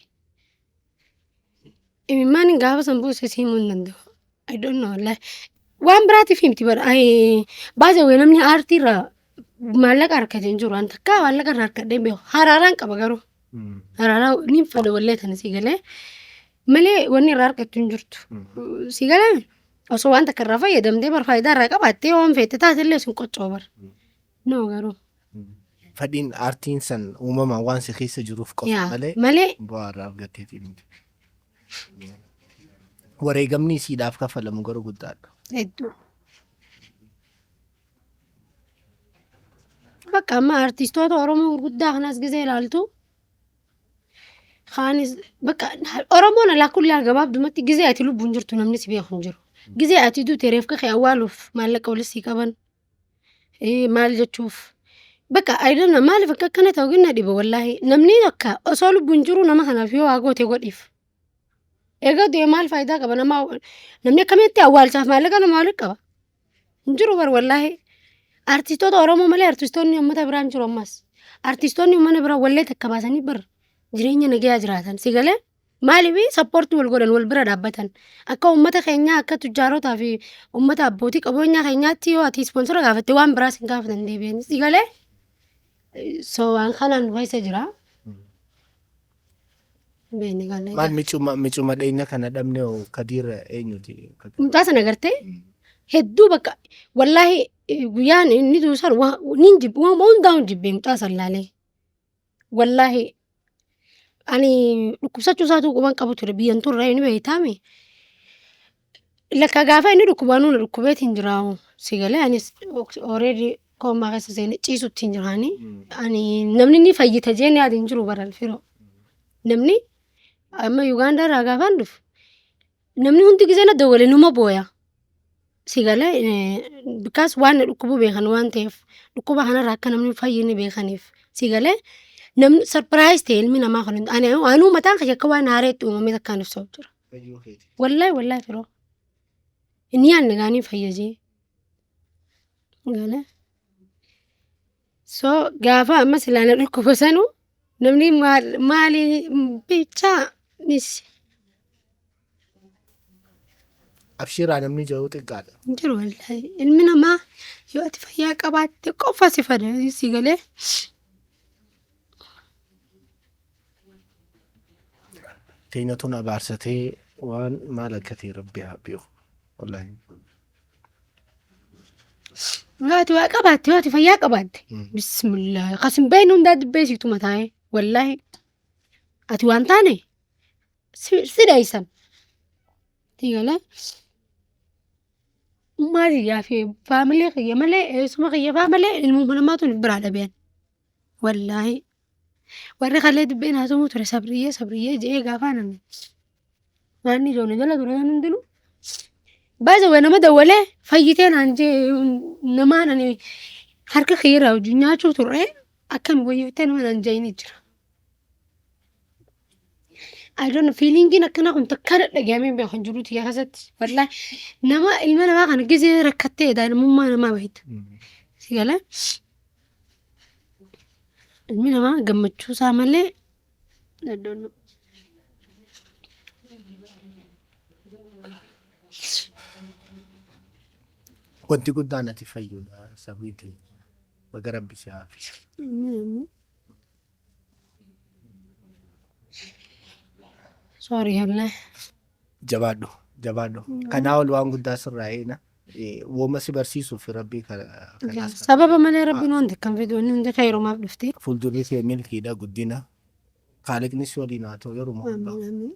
Imimmaan gaafa san buuse siimuu hin danda'u. I don't know wallahi. Waan biraatiif himti bara. Baay'ee namni aartii irraa maallaqa harkatee hin jiru. Waan takka maallaqa irraa harkadhee beeku. Haraaraan qaba garuu. Haraaraa ni fada wallee tana si galee. Malee wanni irraa harkattu hin jirtu. Si galee osoo waan takka irraa fayyadamtee bara faayidaa irraa qabaattee waan feete taatellee sun qoccoo bara. No garuu.
Fadhiin aartiin san uumamaan waan si keessa jiruuf qofa
malee
bu'aa irraa argatteetii miti. Wareegamni siidhaaf kafalamu garuu guddaadha.
Hedduu. Bakka amma artistoota Oromoo gurguddaa kanas gisee ilaaltu kaanis bakka Oromoon alaa kulli gabaabdumatti gisee ati lubbuun jirtu namni si beeku hin jiru. Gisee ati duute reefka kee awwaaluuf maallaqa walisii qaban maal jechuuf bakka ayidanna maaliif akka akkana ta'u ginna dhiba wallaahi namni akka osoo lubbuun jiru nama kanaaf yoo waa goote godhiif. Egaa du'e maal faayidaa qaba namni akkamitti awwaalchaaf maallaqa nama waliin qaba. Hin jiru bar wallaahi. Artistoota Oromoo malee artistoonni uummata biraan jiru ammas. Artistoonni uummata biraa wallee takka baasanii bar jireenya nagayaa jiraatan. Si galee maaliif sappoortii wal godhan wal bira dhaabbatan. Akka uummata keenyaa akka tujjaarotaa fi uummata abbootii qabeenyaa keenyaatti yoo ati ispoonsora gaafatte waan biraas hin gaafatan deebi'an. Si galee waan kanaan fayyisa jira.
Maal micuma dheenya kana dhabne Kadiir eenyuti?
Mucaa sana agartee hedduu bakka wallaahi guyyaan inni duusan waan hundaa'uun jibbee mucaa san laalee wallaahi ani dhukkubsachuu isaatu quban qabu ture biyyan turre inni beektaami lakka gaafa inni dhukkubaan dhukkubeetiin jiraamu si galee anis already koomaa keessa seenee ciisutti hin jiraani ani namni ni fayyita jeen yaada hin jiru baral firoo namni amma Uganda irraa gaafaan dhufu namni hundi gisee na dawwale numa booya. Si galee bikaas waan dhukkubuu beekan waan ta'eef dhukkuba kanarraa akka namni fayyine beekaniif si galee namni sarpiraayiz ta'e ilmi namaa kan anuu mataan kan akka waan haareetti uumamee takkaan ibsa jira. Wallaahi firoo inni yaadne gaanii fayyajee galee so gaafa amma silaana dhukkuba sanuu namni maali bichaa nisi.
Abshiraa namni jiru xiqqaadha.
Jiru wallaahi ilmi namaa yoo ati fayyaa qabaatte qofa si fada si galee.
Teenyatuun abaarsatee waan maal akka ta'e rabbi haa beeku wallaahi.
Ngaati waa qabaatte waati fayyaa qabaatte. Bismillah qasin bayin hundaa dubbeessitu mataa'e wallahi ati waan taane si daysan. Tigala maaliyaa fi faamilee kiyya malee eessuma kiyya faa malee ilmuun namaatu biraa dhabeen. Wallahi warri kalee dubbeen haasumuu ture sabriyyee je'ee gaafa namni. Waanni ijoollee jala ture kan hundinuu. Baay'ee waan nama dawwalee fayyitee naan jee namaan ani harka kiyyaarraa hojii nyaachuu turre akkami wayyootee nama naan jeenii jira. I don't know feelingin akkana kun takka dhagahame beekan jiruuti yaa kasatti wallahi nama ilma namaa kana gisee rakkattee daa'imummaa namaa bahita. Sigala ilmi namaa gammachuu isaa malee I don't know.
Wanti guddaan ati fayyuudha sabiitii baga rabbi si haafisu.
Sorry Allah.
Jabaadhu. Kanaa ol waan guddaa sirraa eena. Wooma si barsiisuuf rabbii kanaas.
Sababa malee rabbiin wanta kan fedhu inni hundi khayrumaaf dhuftee.
Fuuldurri kee milkiidha guddina. Qaaliqni si waliin haa ta'u yeroo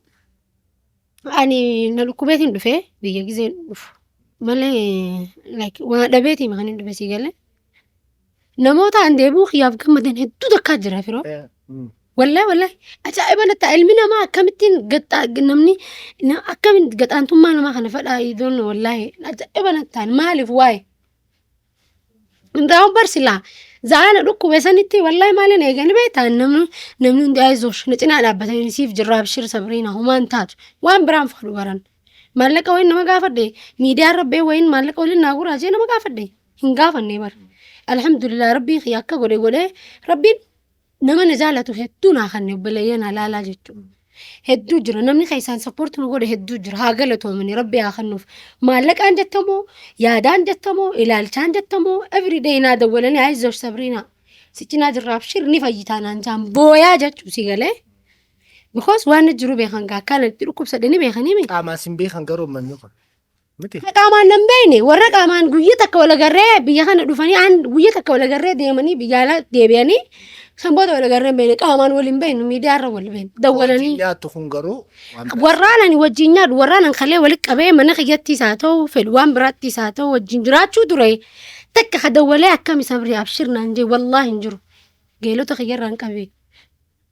Ani na dhukkubeetiin dhufee biyya giseen dhufu. Malee waan dhabeetii maqaan hin dhufe sii galee. Namoota an deebi'uu xiyyaaf gammadan hedduu takkaa jira firoo. Wallahi ajaa'iba natti ilmi namaa akkamittiin namni akkamitti gaxaantummaa namaa kana fedhaa idoon wallahi ajaa'iba natti maaliif waa'ee. Ndaa'uun barsilaa zaana dhukkube sanitti wallahi maaliin eegani beektaan namni hundi ayizosh na cinaa dhaabbatanii siif jirraa bishir sabriina humaan taatu waan biraan fudhu baran. Maallaqa wayin nama gaafadhe miidiyaa rabbee wayin maallaqa waliin naa guraajee nama gaafadhe hin gaafannee bara. Alhamdulillah rabbii xiyya akka godhe rabbiin nama na jaalatu hedduu naa kanneen obboleeyyan alaalaa jechuudha. Hedduu jira namni keessaan sappoorti nu godhe hedduu jira haa galatoomani rabbi haa kennuuf maallaqaan jettamoo yaadaan jettamoo ilaalchaan jettamoo everyday naa dawwalanii ayizosh sabriina si cinaa jirraaf shirni fayyitaa naan jaan booyaa jechuu si galee. Because waan jiru beekan gaakkaan itti dhukkubsadhani beekanii mi.
Qaamaan sin beekan garuu manni kun.
Qaamaan nan beekne warra qaamaan guyyaa takka wal agarree biyya kana dhufanii guyyaa takka wal agarree deemanii biyya alaa deebi'anii sanboota wal agarree beekne qaamaan waliin beeknu miidiyaarra wal beekne dawwalanii.
Nyaattu kun garuu.
Warraan ani wajjin nyaadhu warraan an kalee walitti qabee mana kiyyattiis haa ta'u fedhu waan biraattiis haa ta'u wajjin jiraachuu ture takka ka dawwalee akkami sabrii abshir naan jee wallaahi hin jiru geelota kiyyarraan qabee.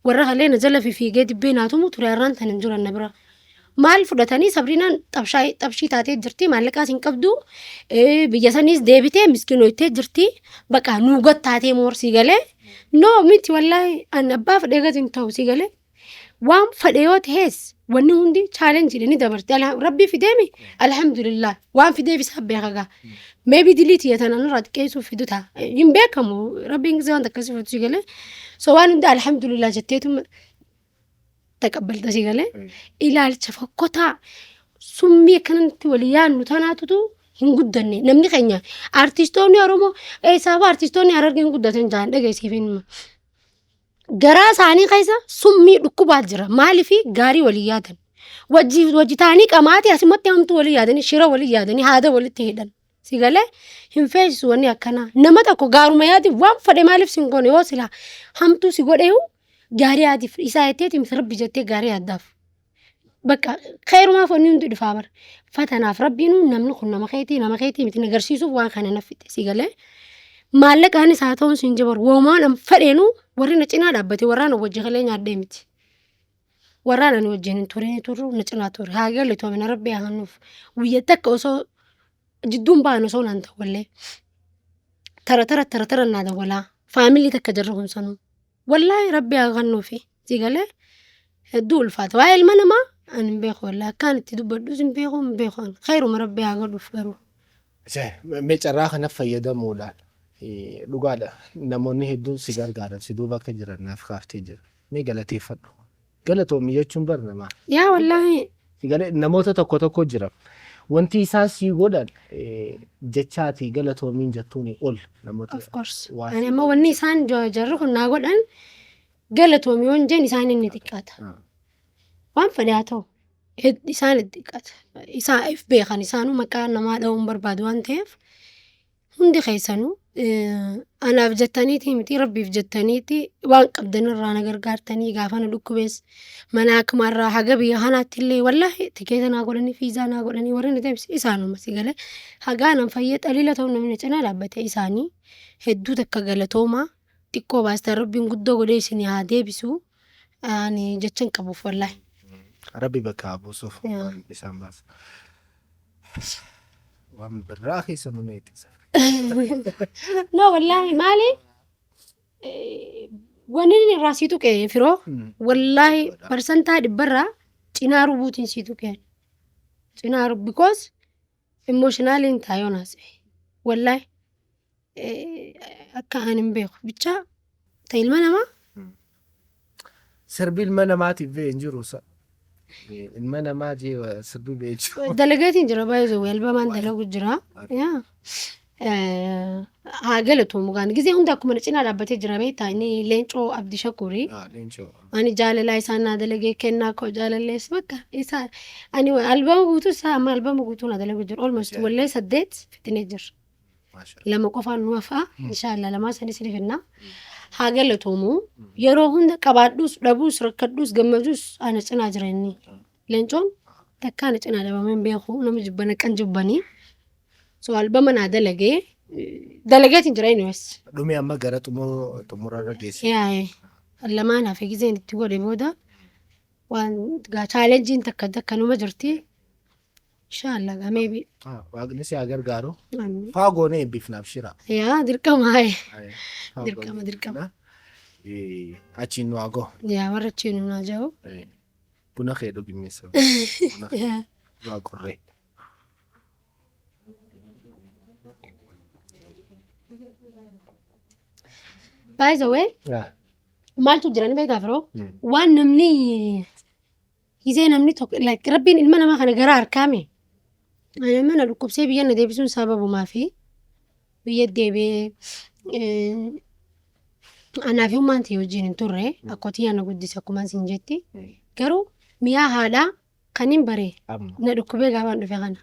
Warra halee na jala fiigee dibbee naatumu ture har'aan tan hin jiran na bira. Maal fudhatanii sabriinaan xabshii taatee jirti maallaqaas hin qabdu biyya saniis deebitee miskiinoytee jirti baqa nuugot taatee moorsii galee no miti wallaahi an abbaa fedhee gati hin ta'u si galee waan fedhe yoo ta'es wanni hundi chaalenjii ni dabarti rabbii fideemi alhamdulillah waan fideef isaa beekagaa maybe diliitii yatan anarraa xiqqeessuuf fidu ta'a hin beekamu rabbiin gisee wanta akkasii fudhatu si galee so waan hundi alhamdulillah jetteetu taqabbalta si galee ilaalcha fokkotaa summii akkanatti walii yaadnu tanaatutu hin guddanne namni keenya artistoonni Oromoo eessaaf artistoonni Harargee hin guddatan jaan dhageessiifin garaa isaanii keessa summii dhukkubaa jira maaliifi gaarii walii yaadan wajji taanii qamaati asimatti hamtuu walii yaadanii shira walii yaadanii haada walitti hidhan si galee hin feesisu wanni akkanaa nama tokko gaaruma yaadi waan fedhe maaliif sin goone yoo silaa hamtuu si godheehu gaarii yaadiif isaa jetteetiin rabbi jettee gaarii yaaddaaf. Bakka khayrumaaf wanni hundi dhufaa bara. Fatanaaf rabbiin namni kun nama keetii miti agarsiisuuf waan kana naffite si galee. Maallaqaanis haa ta'uun siin jibar woomaan am fedheenu warri na cinaa dhaabbate warraan wajji kalee nyaadhee miti. Warraan ani wajjin turru na cinaa ture haa galatoomina rabbi haa kennuuf guyyaa takka osoo jidduun ba'an osoo naan ta'ullee tara naa dawwalaa faamilii takka jarra kun sanuu. Wallahi rabbi haa kennuufi si galee hedduu ulfaata waa ilma namaa ani hin beeku wallahi akkaan itti dubbadhus hin beeku khayruma rabbi haa godhuuf garuu.
Mee carraa kana fayyadamuudhaan dhugaadha namoonni hedduun si gargaaran si duuba akka jiran naaf kaaftee jira mee galateeffadhu galatoomii jechuun barnaamaa.
Yaa wallahi.
Namoota tokko jira wanti isaan si godhan jechaati galatoomiin jettuun ol namoota.
Of course. Ani amma wanni isaan jarri kun naa godhan galatoomii waan jeen isaan inni xiqqaata. Waan fedhe haa ta'u isaan xiqqaata. Isaan if beekan isaanuu maqaa namaa dha'uun barbaadu waan ta'eef hundi keessanuu anaaf jettaniiti miti rabbiif jettaniiti waan qabdanirraa na gargaartanii gaafa na dhukkubees mana akmarraa haga biyya kanaatti illee wallaahi tikeeta naa godhanii fiizaa naa godhanii warri na deebise isaanuma si galee hagaa nan fayyee xaliila ta'uu namni cinaa dhaabbate isaanii hedduu takka galatoomaa xiqqoo baastaa rabbiin guddoo godhee isin haa deebisu ani jechan qabuuf wallaahi.
Rabbi bakka abuusuuf isaan baasa. Waan birraa keessa nu neetisa.
No wallahi maali wanni irraa sii tuqe firoo wallahi parsantaa dhibbarraa cinaa rubuutiin sii tuqeen cinaa because emotionaliin taayonaas wallahi akka ani hin beeku bichaa ta ilma namaa
sirbi ilma namaatiif ba'e hin jiru sa ilma namaa jee sirbi ba'e jiru
dalagatiin jira baay'ee albamaan dalagu jira yaa haa galatoomuu gaan gisee hunda akkuma cinaa dhaabbatee jira beektaa inni leencoo abdii shakurii ani jaalalaa isaan naa dalagee kennaa koo jaalallees bakka isaa ani albama guutuu isaa amma albama guutuu naa dalagu jira almost wallee 8 fixinee jira lama qofaan nu hafaa inshaallah lamaa sanis ni finna haa galatoomuu yeroo hunda qabaadhuus dhabuus rakkadhuus gammaduus ana cinaa jira inni leencoon takka ana cinaa dhabameen beeku nama jibbana kan jibbanii so albama naa dalageetiin jira anyways
dhumi amma gara xumurarra geesse
yaa lamaan hafe giseen itti godhe booda waan gaa chaalenjiin takka numa jirti inshallah gaa maybe
waaqni si haa gargaaru faagoonee eebbiifnaaf shira
yaa dirqama dirqama
achiin nu haagoo
yaa warra achiin nu haaja'u
buna kee dhugimmeessa waa qorree
by the way maaltu jira ni beekaa firoo waan namni gisee namni tokko like rabbiin ilma namaa kana gara harkaame mana dhukkubsee biyya na deebisuun sababumaa fi biyya deebi'ee anaaf hummaan ta'e wajjin hin turre akkootii yaana guddise akkuma isin jetti garuu mi'aa haadhaa kan hin baree na dhukkubee gaafaan dhufe kana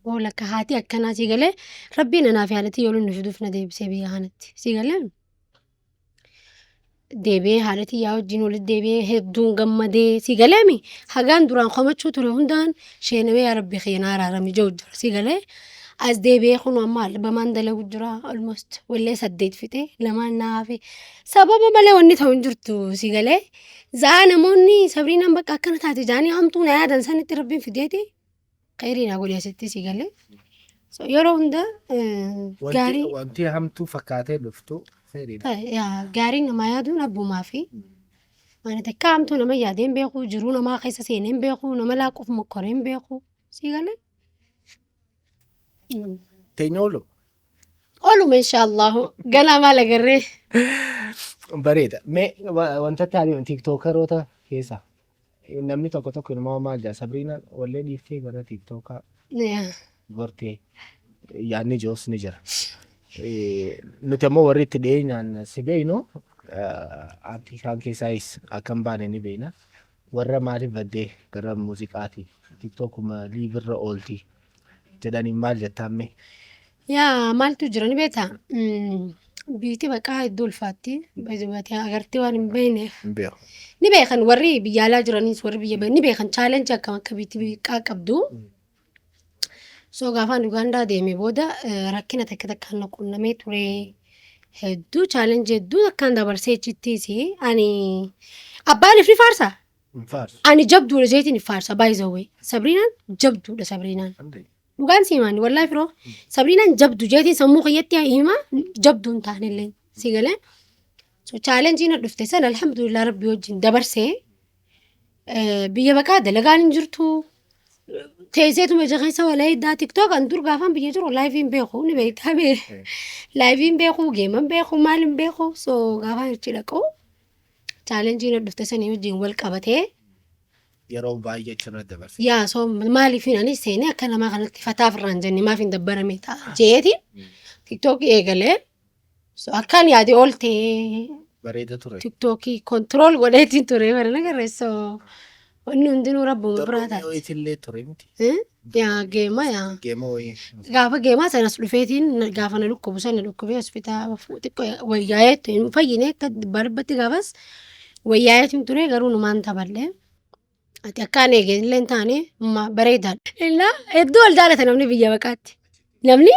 oo lakka haati akkanaa si galee rabbiin anaaf haadhatii yoo nu fiduuf na deebisee biyya kanatti si galee deebi'ee haadhatii yaa wajjin walitti deebi'ee hedduun gammadee si galeemi hagaan duraan komachuu ture hundaan sheenawee yaa rabbi keenaa araarami jiru jira si galee as deebi'ee kun amma albamaan dalagu jira almost wallee 8 fixe lamaan naafe sababa malee wanni ta'u hin jirtu si galee zaa namoonni sabriinaan bakka akkana taate jaanii hamtuu na yaadan sanitti rabbiin fideeti khayrii naa godhe asitti si galee yeroo hunda gaarii
wanti hamtuu fakkaatee dhuftu
gaarii nama yaaduun abbumaa fi ani takka hamtuu nama yaadeen beeku jiruu namaa keessa seeneen beeku nama laaquuf mokkoreen beeku si galee
teenya oolu
ooluma inshaallahu ganaa maal agarree
bareeda mee wanta taaliin tiiktookeroota keessa namni tokko nama maal jaa sabriinaan wallee dhiiftee gara tiiktookaa gortee yaadni joos ni jira nuti ammoo warri itti dhiyeenyaan si beeynu aartii kaan keessaayis akkan baane ni beeyna warra maaliif baddee gara muuziqaatii tiiktookuma liivirra ooltii jedhanii maal jettaamme
yaa maaltu jira ni beektaa biitti baqaa iddoo ulfaatti agartee waan hin beekneef ni beekan warri biyya alaa jiraniis warri biyya ni beekan chaalenjii akkam akka biitti biqaa qabdu so gaafaan Ugaandaa deeme booda rakkina takkaan qunnamee ture hedduu chaalenjii hedduu akkaan dabarsee jittiisi ani abbaan ifni faarsa ani jabduudha jeetiin ifaarsa by the way sabriinaan jabduudha sabriinaan dhugaan siimaani wallaahi firoo sabriinaan jabdu jeetiin sammuu kiyyatti hima jabduun taanillee si galee so chaalenjiin dhufte san alhamdulillah rabbi wajjin dabarsee biyya baqaa dalagaan hin jirtu teesseetuma jakeessa walaa iddaa tiktook an dur gaafaan biyya jiru laayiviin beeku ni beektaa laayiviin beeku geeman beeku maalin beeku so gaafaan itti dhaqu chaalenjiin dhufte sanii wajjin wal qabatee
yeroo baay'ee achirra dabarse
yaa so maaliifin ani seenee akka namaa kanatti fataaf irraan jenne maaf hin dabbarame ta'a jeeti tiktook eegalee so akkaan yaade ooltee
bareeda ture
tiktookii kontirool godheetiin ture bara nagarreessoo Wanni hundinuu rabbuma biraa
Dorgommii
taati.
wayiitillee ture miti.
Yaa geema yaa.
Geema wayii.
Gaafa geemaa sanas dhufeetiin gaafa na dhukkubu sana dhukkubee hospitaala xiqqoo wayyaa'eetti hin fayyine akka barbatti gaafas wayyaa'eetiin ture garuu numaan taphallee. Ati akkaan eegeellee hin taane bareedaadha. Illaa hedduu wal jaalata namni biyya baqaatti. Namni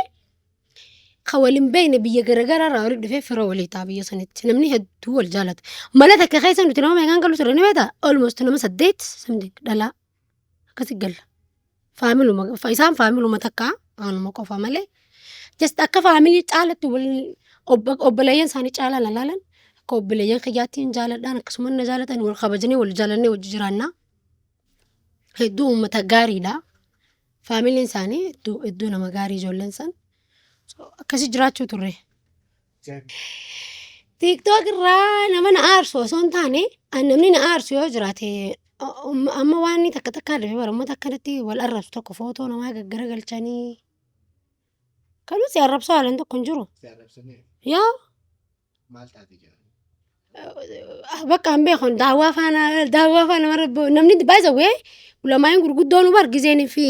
kan waliin beekne biyya garaagaraa irraa walitti dhufee fira walii ta'a biyya sanitti. Namni hedduu wal jaalata. Mana takka keessa nuti nama meeqaan galu ture ni beektaa? Almost nama 8 dhalaa akkasii galla. Isaan faamiluma takka aanuma qofa malee. Just akka faamilii caalatti obboleeyyan isaanii caalaan ilaalan akka obboleeyyan kiyyaatti hin jaaladhaan akkasumas na jaalatan wal kabajanii wal jaalannee wajji jiraannaa. Hedduu uummata gaariidha. Faamiliin isaanii hedduu nama gaarii ijoolleen san. Akkasii jiraachuu turre. TikTok irraa nama na aarsu osoo hin taane namni na aarsu yoo jiraate amma waan takka takka dafee barammoota akkanatti wal arrabsu tokko footoo namaa gaggaragalchanii kanus arrabsoo haalan tokko hin jiru. Yaa
Maal taate jira?
bakka hin beekon daawwaa faana marabbo namni baay'ee ulamaan gurguddoon bargiseenii fi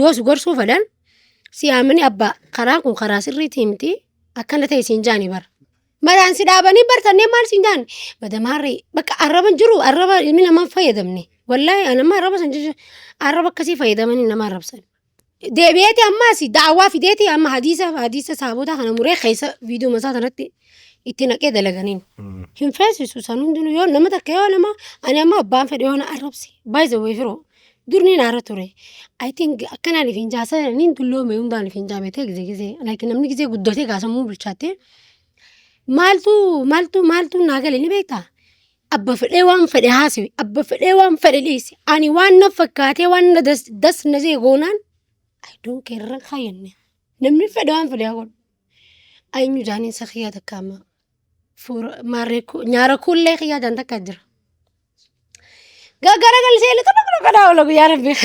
yoo si gorsuu fedhan si yaamanii abbaa karaan kun karaa sirriitii miti akkana ta'e siin jaanii bara. Maraan si dhaabanii bartannee maal siin jaani? Badamaarree bakka arraba jiru arraba ilmi namaa fayyadamne. Wallaahi nama arraba san jechuun arraba akkasii fayyadamanii nama arrabsan. Deebi'eeti ammaas daawwaa fideeti amma hadiisa saabota kana muree keessa viidiyoo masaa sanatti itti naqee dalaganiin. Hin feesisu san hundinuu yoo nama takka yoo nama ani amma abbaan fedhe yoo na arrabsi baay'ee firoo durni naara ture. I think akkanaan if hin jaasaniin dulloome hundaan if hin jaamete gizee namni gizee guddatee kaasamuu bulchaattee. Maaltu naa gale ni beektaa? Abba fedhee waan fedhe haasiwi. Abba fedhee waan fedhe dhiisi. Ani waan na fakkaatee waan na das na zee goonaan I don't care irra kaayanne. Namni fedhe waan fedhe haa godhu. Ayyuu jaaniin isa xiyyaa takka amma. Nyaara kuullee xiyyaa jaan takka jira. Gaggara galsee illee tokko kadhaa oola guyyaa rabbii.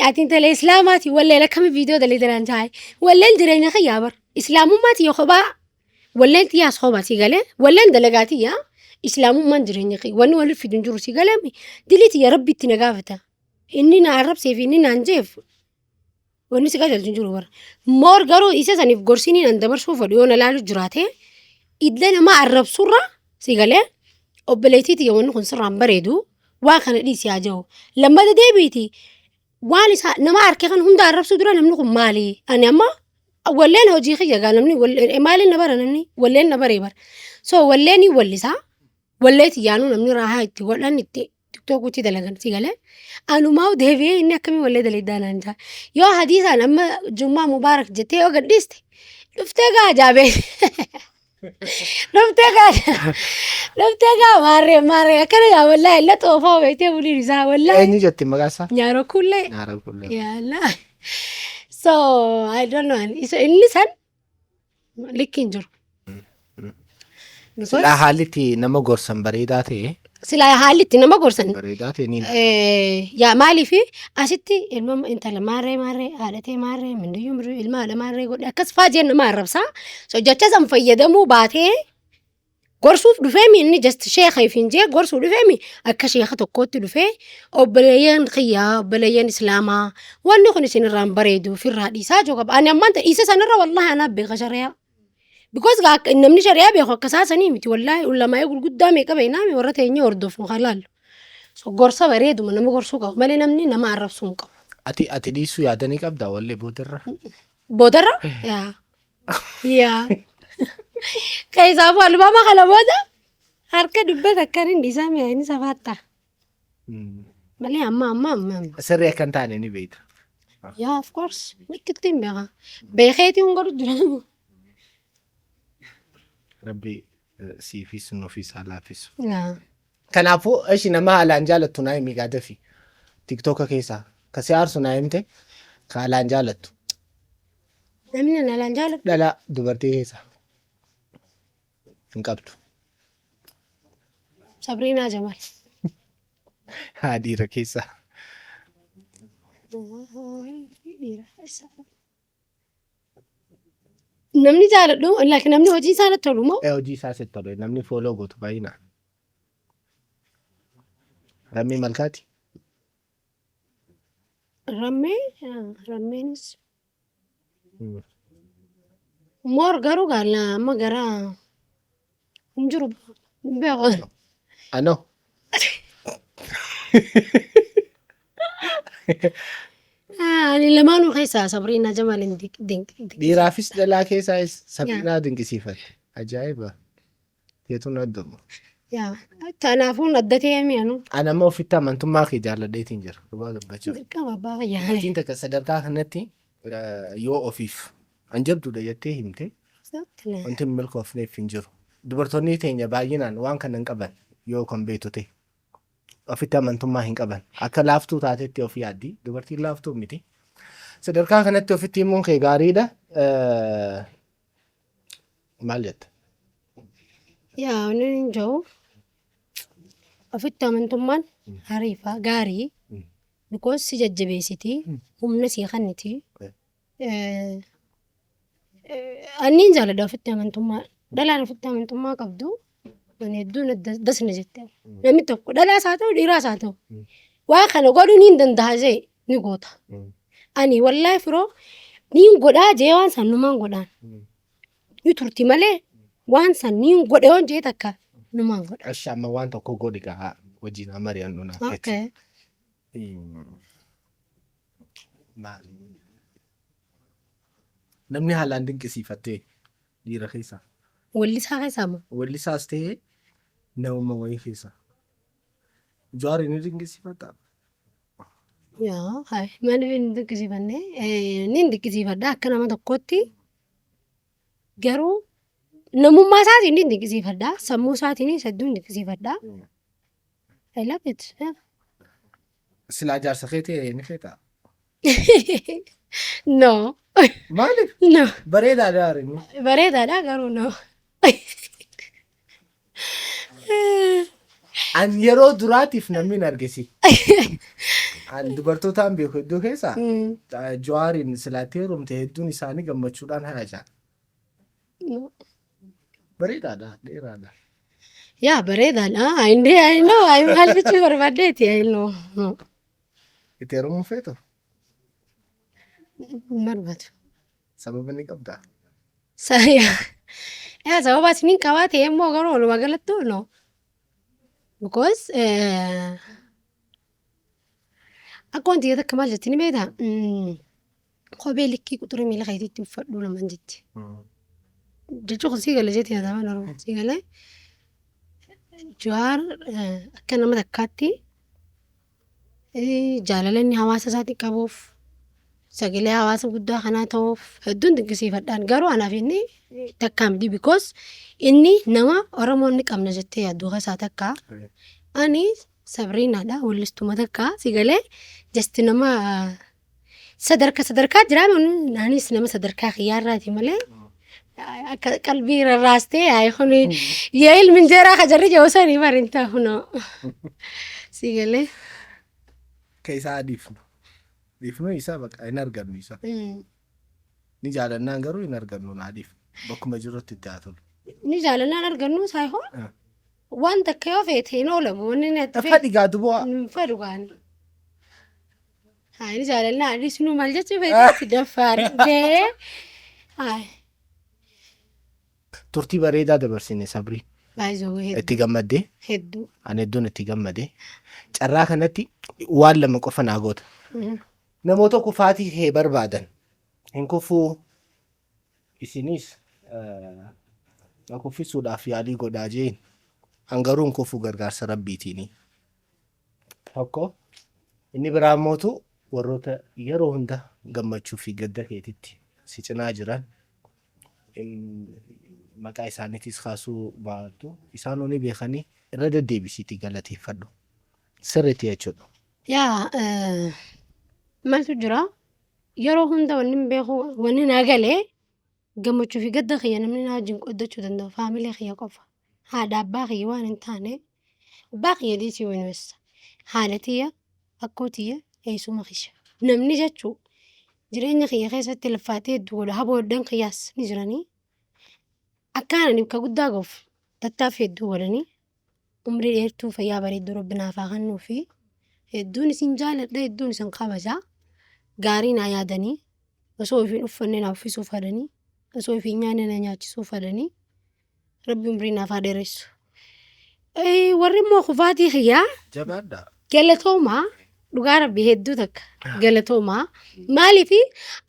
Ati intala islaamaati wallee lakkami viidiyoo dalee dalaan jaay. Walleen jireenya xiyyaa bar. Islaamummaati yoo kophaa walleen xiyyaas kophaa si galee walleen dalagaati yaa islaamummaan jireenya xiyyaa wanni waliif fiduun jiru si galee diliiti yaa rabbi itti na gaafata. Inni na arrabsee fi inni naan jeef wanni si qajeelchu jiru bara. Moor garuu isa saniif gorsiin nan dabarsuu fedhu yoo na laalu jiraate illee nama arrabsurra si galee obboleettiiti yoo wanni kun sirraan bareedu waa kana dhiisi haa jiru. Lammata deebiiti waan isaa nama harkee kan hunda arrabsuu dura namni kun maali? Ani amma walleen hojii xiyya gaa namni maaliin na bara namni walleen na baree bara. So walleeni wallisaa walleeti yaanuu namni raahaa itti godhan itti tiktokuutti dalagan si galee. Anumaa deebi'ee inni akkamii wallee daleeddaa naan jaa. Yoo hadiisaan amma jummaa mubaarak jettee yoo gadhiiste dhuftee gaa jaabee. Dhuftee gaa maarree akkana gaa wallaahi illa xoofaa beektee buliin isaa wallaahi.
Eenyu jetti maqaa isaa?
Nyaara kullee.
Nyaara kullee.
Yaalaa. So I don't know. Inni san likkiin jiru.
Silaa haallitti nama gorsan bareedaa ta'e.
Silaa haallitti nama gorsan.
Bareedaa ta'e ni.
Yaa maaliifi asitti ilma intala maarree haadhatee maarree mindiyyuu ilma haadha maarree godhe akkas faajeen nama arrabsaa. So jecha san fayyadamuu baatee gorsuuf dhufeemi inni just sheekha ifin jee gorsuu dhufeemi akka sheekha tokkootti dhufee obboleeyyan xiyyaa obboleeyyan islaamaa wanni kun isin irraan bareedu firraa dhiisaa jooga ani ammaan isa sanirra wallahi anaa beeka shariyaa. Because namni shariyaa beeku akkasaa sanii miti wallahi ulamaa'ee gurguddaa meeqa beeknaami warra teenyee hordofu halaalu. So gorsa bareeduma nama gorsuu qabu malee namni nama arrabsuu hin qabu.
Ati dhiisuu yaadanii qabdaa wallee boodarra?
Boodarra? Yaa. Kaisaafuu albaama kana booda harka dubbata akkan hin dhiisaa mi'aayini safaattaa. Malee amma.
Sirrii akkan taane ni beekta.
Yaa of course mikitti hin beeka. Beekeetii hin godhu jira.
Rabbi siifis nuufis haa laaffisu. Kanaafuu ishi nama haalaan jaalattu naa himi gaadafi tiktoka keessaa kasi aarsu naa himte ka haalaan jaalattu.
Namni haalaan jaalattu?
Dhalaa dubartii keessaa hin qabdu.
Sabriinaa Jamaal.
Haa dhiira keessaa.
Namni jaaladhu laakiin namni hojii isaanitti tolu moo?
Hojii isaa sitti tolu namni fooloo gootu baay'inaan. Rammii malkaati.
Rammeenis moor garuu gaala amma gara hin jiru hin beeku.
Anoo.
Ani lamaanuu keessaa Sabriinaa Jamaalin dinqisiifadha.
Dhiiraafis dhalaa keessaa Sabriinaa dinqisiifadha. Ajaa'iba! Teetuun addamu.
Kanaafuu adda ta'ee mi'aanu.
Ani amma ofitti amantummaa kee jaalladheetiin jira. Dhugaa dubbachuuf.
Dirqama abbaa fayyaa.
Isin takka sadarkaa kanatti yoo ofiif an jabduudha jettee himte wanti milkoofneef hin jiru. Dubartoonni teenya baay'inaan waan kana hin qaban yoo kan beektu ta'e. Ofitti amantummaa hin qaban. Akka laaftuu taatetti of yaaddi. Dubartiin laaftuu miti. Sadarkaa kanatti ofitti himuun kee gaariidha. Maal jetta?
Inni hin jiru. Ofitti amantummaan hariifaa gaarii. Because si jajjabeessiti. Humna sii kanniti. Anniin jaalladha ofitti amantummaa. Dhalaan ofitti amantummaa qabdu. Hedduun dasna jettee. Namni tokko dhalaas haa ta'u dhiiraas haa ta'u. Waa kana godhuu ni danda'a jee ni goota. Ani wallaahi firoo ni godhaa jee waan san numaan godhaan. Ni turti malee waan san ni godhe waan jee takka numaan godha.
Asha amma waan tokko godhi gaa wajjin amari'annu naaf jetti. Namni haalaan dinqisiifattee dhiira keessaa.
Wallisaa keessaa moo?
Wallisaas ta'ee nama wayii keessa. Jawaari ni dinqisiifataa?
Maaliif hin dinqisiifanne? Ni dinqisiifadha akka nama tokkotti. Garuu namummaa isaatiin ni dinqisiifadha. Sammuu isaatiin hedduu ni dinqisiifadha. I love it.
Silaa jaarsa kee ta'e ni feetaa?
No.
Maaliif?
No.
Bareedaadha harini.
Bareedaadha garuu no.
An yeroo duraatiif namni hin argisi. An dubartootaan beeku hedduu keessaa Jawaariin silaatee heerumte hedduun isaanii gammachuudhaan haasa'an. Bareedaadha, dheeraadha.
Bareedaadha. I know. Maal jechuu barbaaddeeti? I know.
Itti heerumuu feetu?
Barbaadu.
Sababa ni qabdaa?
Sababa isiniin qabaate immoo garuu walumaa galattuu no. Because akka wanti akka maal jetti ni beektaa? Kophee likkii quxurii miila keetiitti uffadhu lamaan jetti. Jechuun sii gala jetti yaadaman oromoo sii galee. Jawaar akka nama takkaatti jaalala inni hawaasa isaatii qabuuf sagalee hawaasa guddaa kanaa ta'uuf hedduun dinqisiifadhaan garuu anaaf inni takkaa miti because inni nama Oromoon ni qabna jettee yaaddu keessaa takka. Ani Sabriinaadha wallistuma takka si galee just nama sadarkaa jiraame anis nama sadarkaa xiyyaarraati malee akka qalbii rarraastee kun yaa ilmi injeeraa ka jarri jawsanii barintaa hunoo si galee.
Keessaa dhiifnu. Dhiifnu isaa bakka hin argannu isa. Ni jaalannaan garuu hin argannu naadhiif. Bakkuma jirrutti itti haa tolu.
Ni jaalannaan argannu saayihoon waan takka yoo feete hin oolamu.
Fadhi gaadu bu'aa.
Fadhi gaani. Ni jaalannaan dhiisnu maal jechuun feeteetti daffaari.
Turtii bareedaa dabarsine Sabrii.
Baay'ee
Itti gammaddee.
hedduu.
Ani hedduun itti gammadee. Carraa kanatti waan lama qofa naa goota. Namoota kufaatii kee barbaadan hin kufuu isinis kuffisuudhaaf yaalii godhaa jeen hangaruu hin kufuu gargaarsa rabbiitiini. Tokko inni biraa mootu warroota yeroo hunda gammachuu fi gadda keetitti si cinaa jiran maqaa isaaniitis kaasuu baattu isaan oni beekanii irra deddeebisiitii galateeffadhu. Sirriitti jechuudha.
Maaltu jira? Yeroo hunda wanni beeku wanni naa galee gammachuu fi gadda kiyya namni naa wajjin qoddachuu danda'u faamilee kiyya qofa. Haadha abbaa kiyya waan hin taane abbaa kiyya dhiisii wayinessa. Haadha tiyya akkoo tiyya eessuma kiyya. Namni jechuu jireenya kiyya keessatti laffaatee hedduu godha habooddan kiyyaas ni jiranii. Akkaan ani bakka guddaa gahuuf tattaaffii hedduu godhanii umrii dheertuu fayyaa bareedduu Rabbi naaf haa kennuu fi hedduun isin jaaladha hedduun isin kabaja. Gaarii naa yaadanii osoo ofiin uffanne naaf uffisuu fedhanii osoo ofiin nyaanne na nyaachisuu fedhanii Rabbi umrii naaf haa dheeressu. Warri immoo kufaatii kiyyaa
Jabaadha.
galatoomaa dhugaa Rabbi hedduu takka galatoomaa maaliifi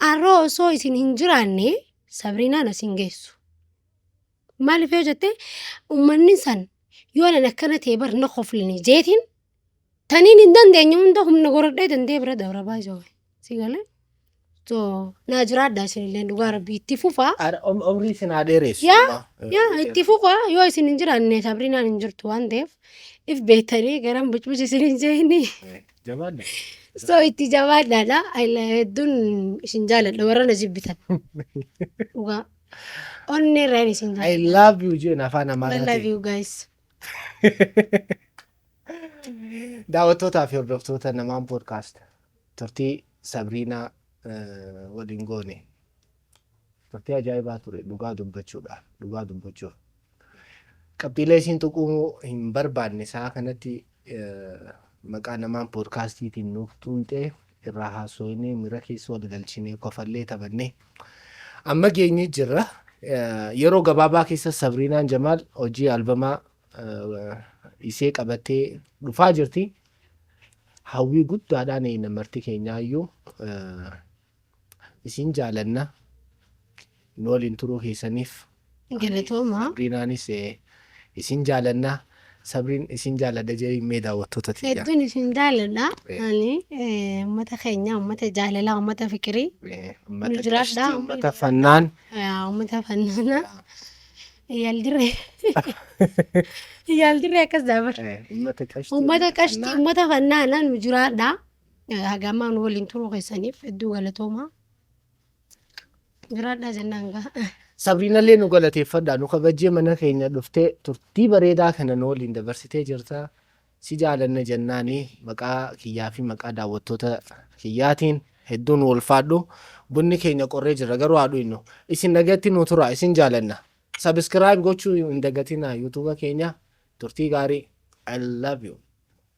arroo osoo isin hin jiraanne Sabriinaan asin geessu. Maaliif yoo jette uummanni san yoo nan akkana ta'e bar na qoflini jeetiin taniin hin dandeenye hunda humna goradhee dandee bira dabra baay'ee si galee. So naa jiraadha isinillee dhugaa Rabbi itti fufaa.
Umrii isin haa dheeressu.
Yaa itti fufaa yoo isin hin jiraanne Sabriinaan hin jirtu waan ta'eef if beektanii garan bucbuci isin hin jeeni.
Jabaadha.
So itti jabaadhaadha hedduun isin jaaladha warra na jibbitan. Dhugaa onnee irraan isin
I
jaaladha.
love you jeen afaan
I love
Amaaraatiin.
you guys.
Daawwattootaa fi hordoftoota namaan podcast turtii Sabriinaa waliin goone turtii ajaa'ibaa ture dhugaa dubbachuudha dhugaa dubbachuuf qabxiilee isiin tuquu hin barbaanne isaa kanatti maqaa namaan poodkaastiitiin nuuf tuuntee irraa haasofnee miira keessa wal galchinee kofallee taphannee amma geenye jirra. Yeroo gabaabaa keessa Sabriinaan Jamaal hojii albamaa isee qabattee dhufaa jirti. Hawwii guddaadhaan namarti keenyaayyuu isin jaalanna nu waliin turuu keessaniif
Galatoomaa.
Sabriinaanis isin jaalanna. Sabriin isin jaaladha jedhee mee daawwattoota tiyya.
Hedduun isin jaaladha. Ani uummata keenya uummata jaalalaa uummata fikirii.
Uummata
jiraadha.
qashtii, uummata fannaan.
Uummata fannaana. Yaaldirree. Yaaldirree akkas dabar.
Uummata qashtii.
Uummata qashtii uummata fannaana nu jiraadha. Hagamaa nu waliin turuu keessaniif hedduu galatoomaa. Jiraadha jennaan gaa.
Sabriinallee nu galateeffadha. Nu kabajjee mana keenya dhuftee turtii bareedaa kana nu waliin dabarsitee jirta. Si jaalanna jennaanii maqaa kiyyaa fi maqaa daawwattoota kiyyaatiin hedduun ulfaadhu. Bunni keenya qorree jira garuu haadhu innu. Isin nagatti nu tura isin jaalanna. Subscribe gochuu hin dagatinaa YouTube keenya. Turtii gaarii. I love you.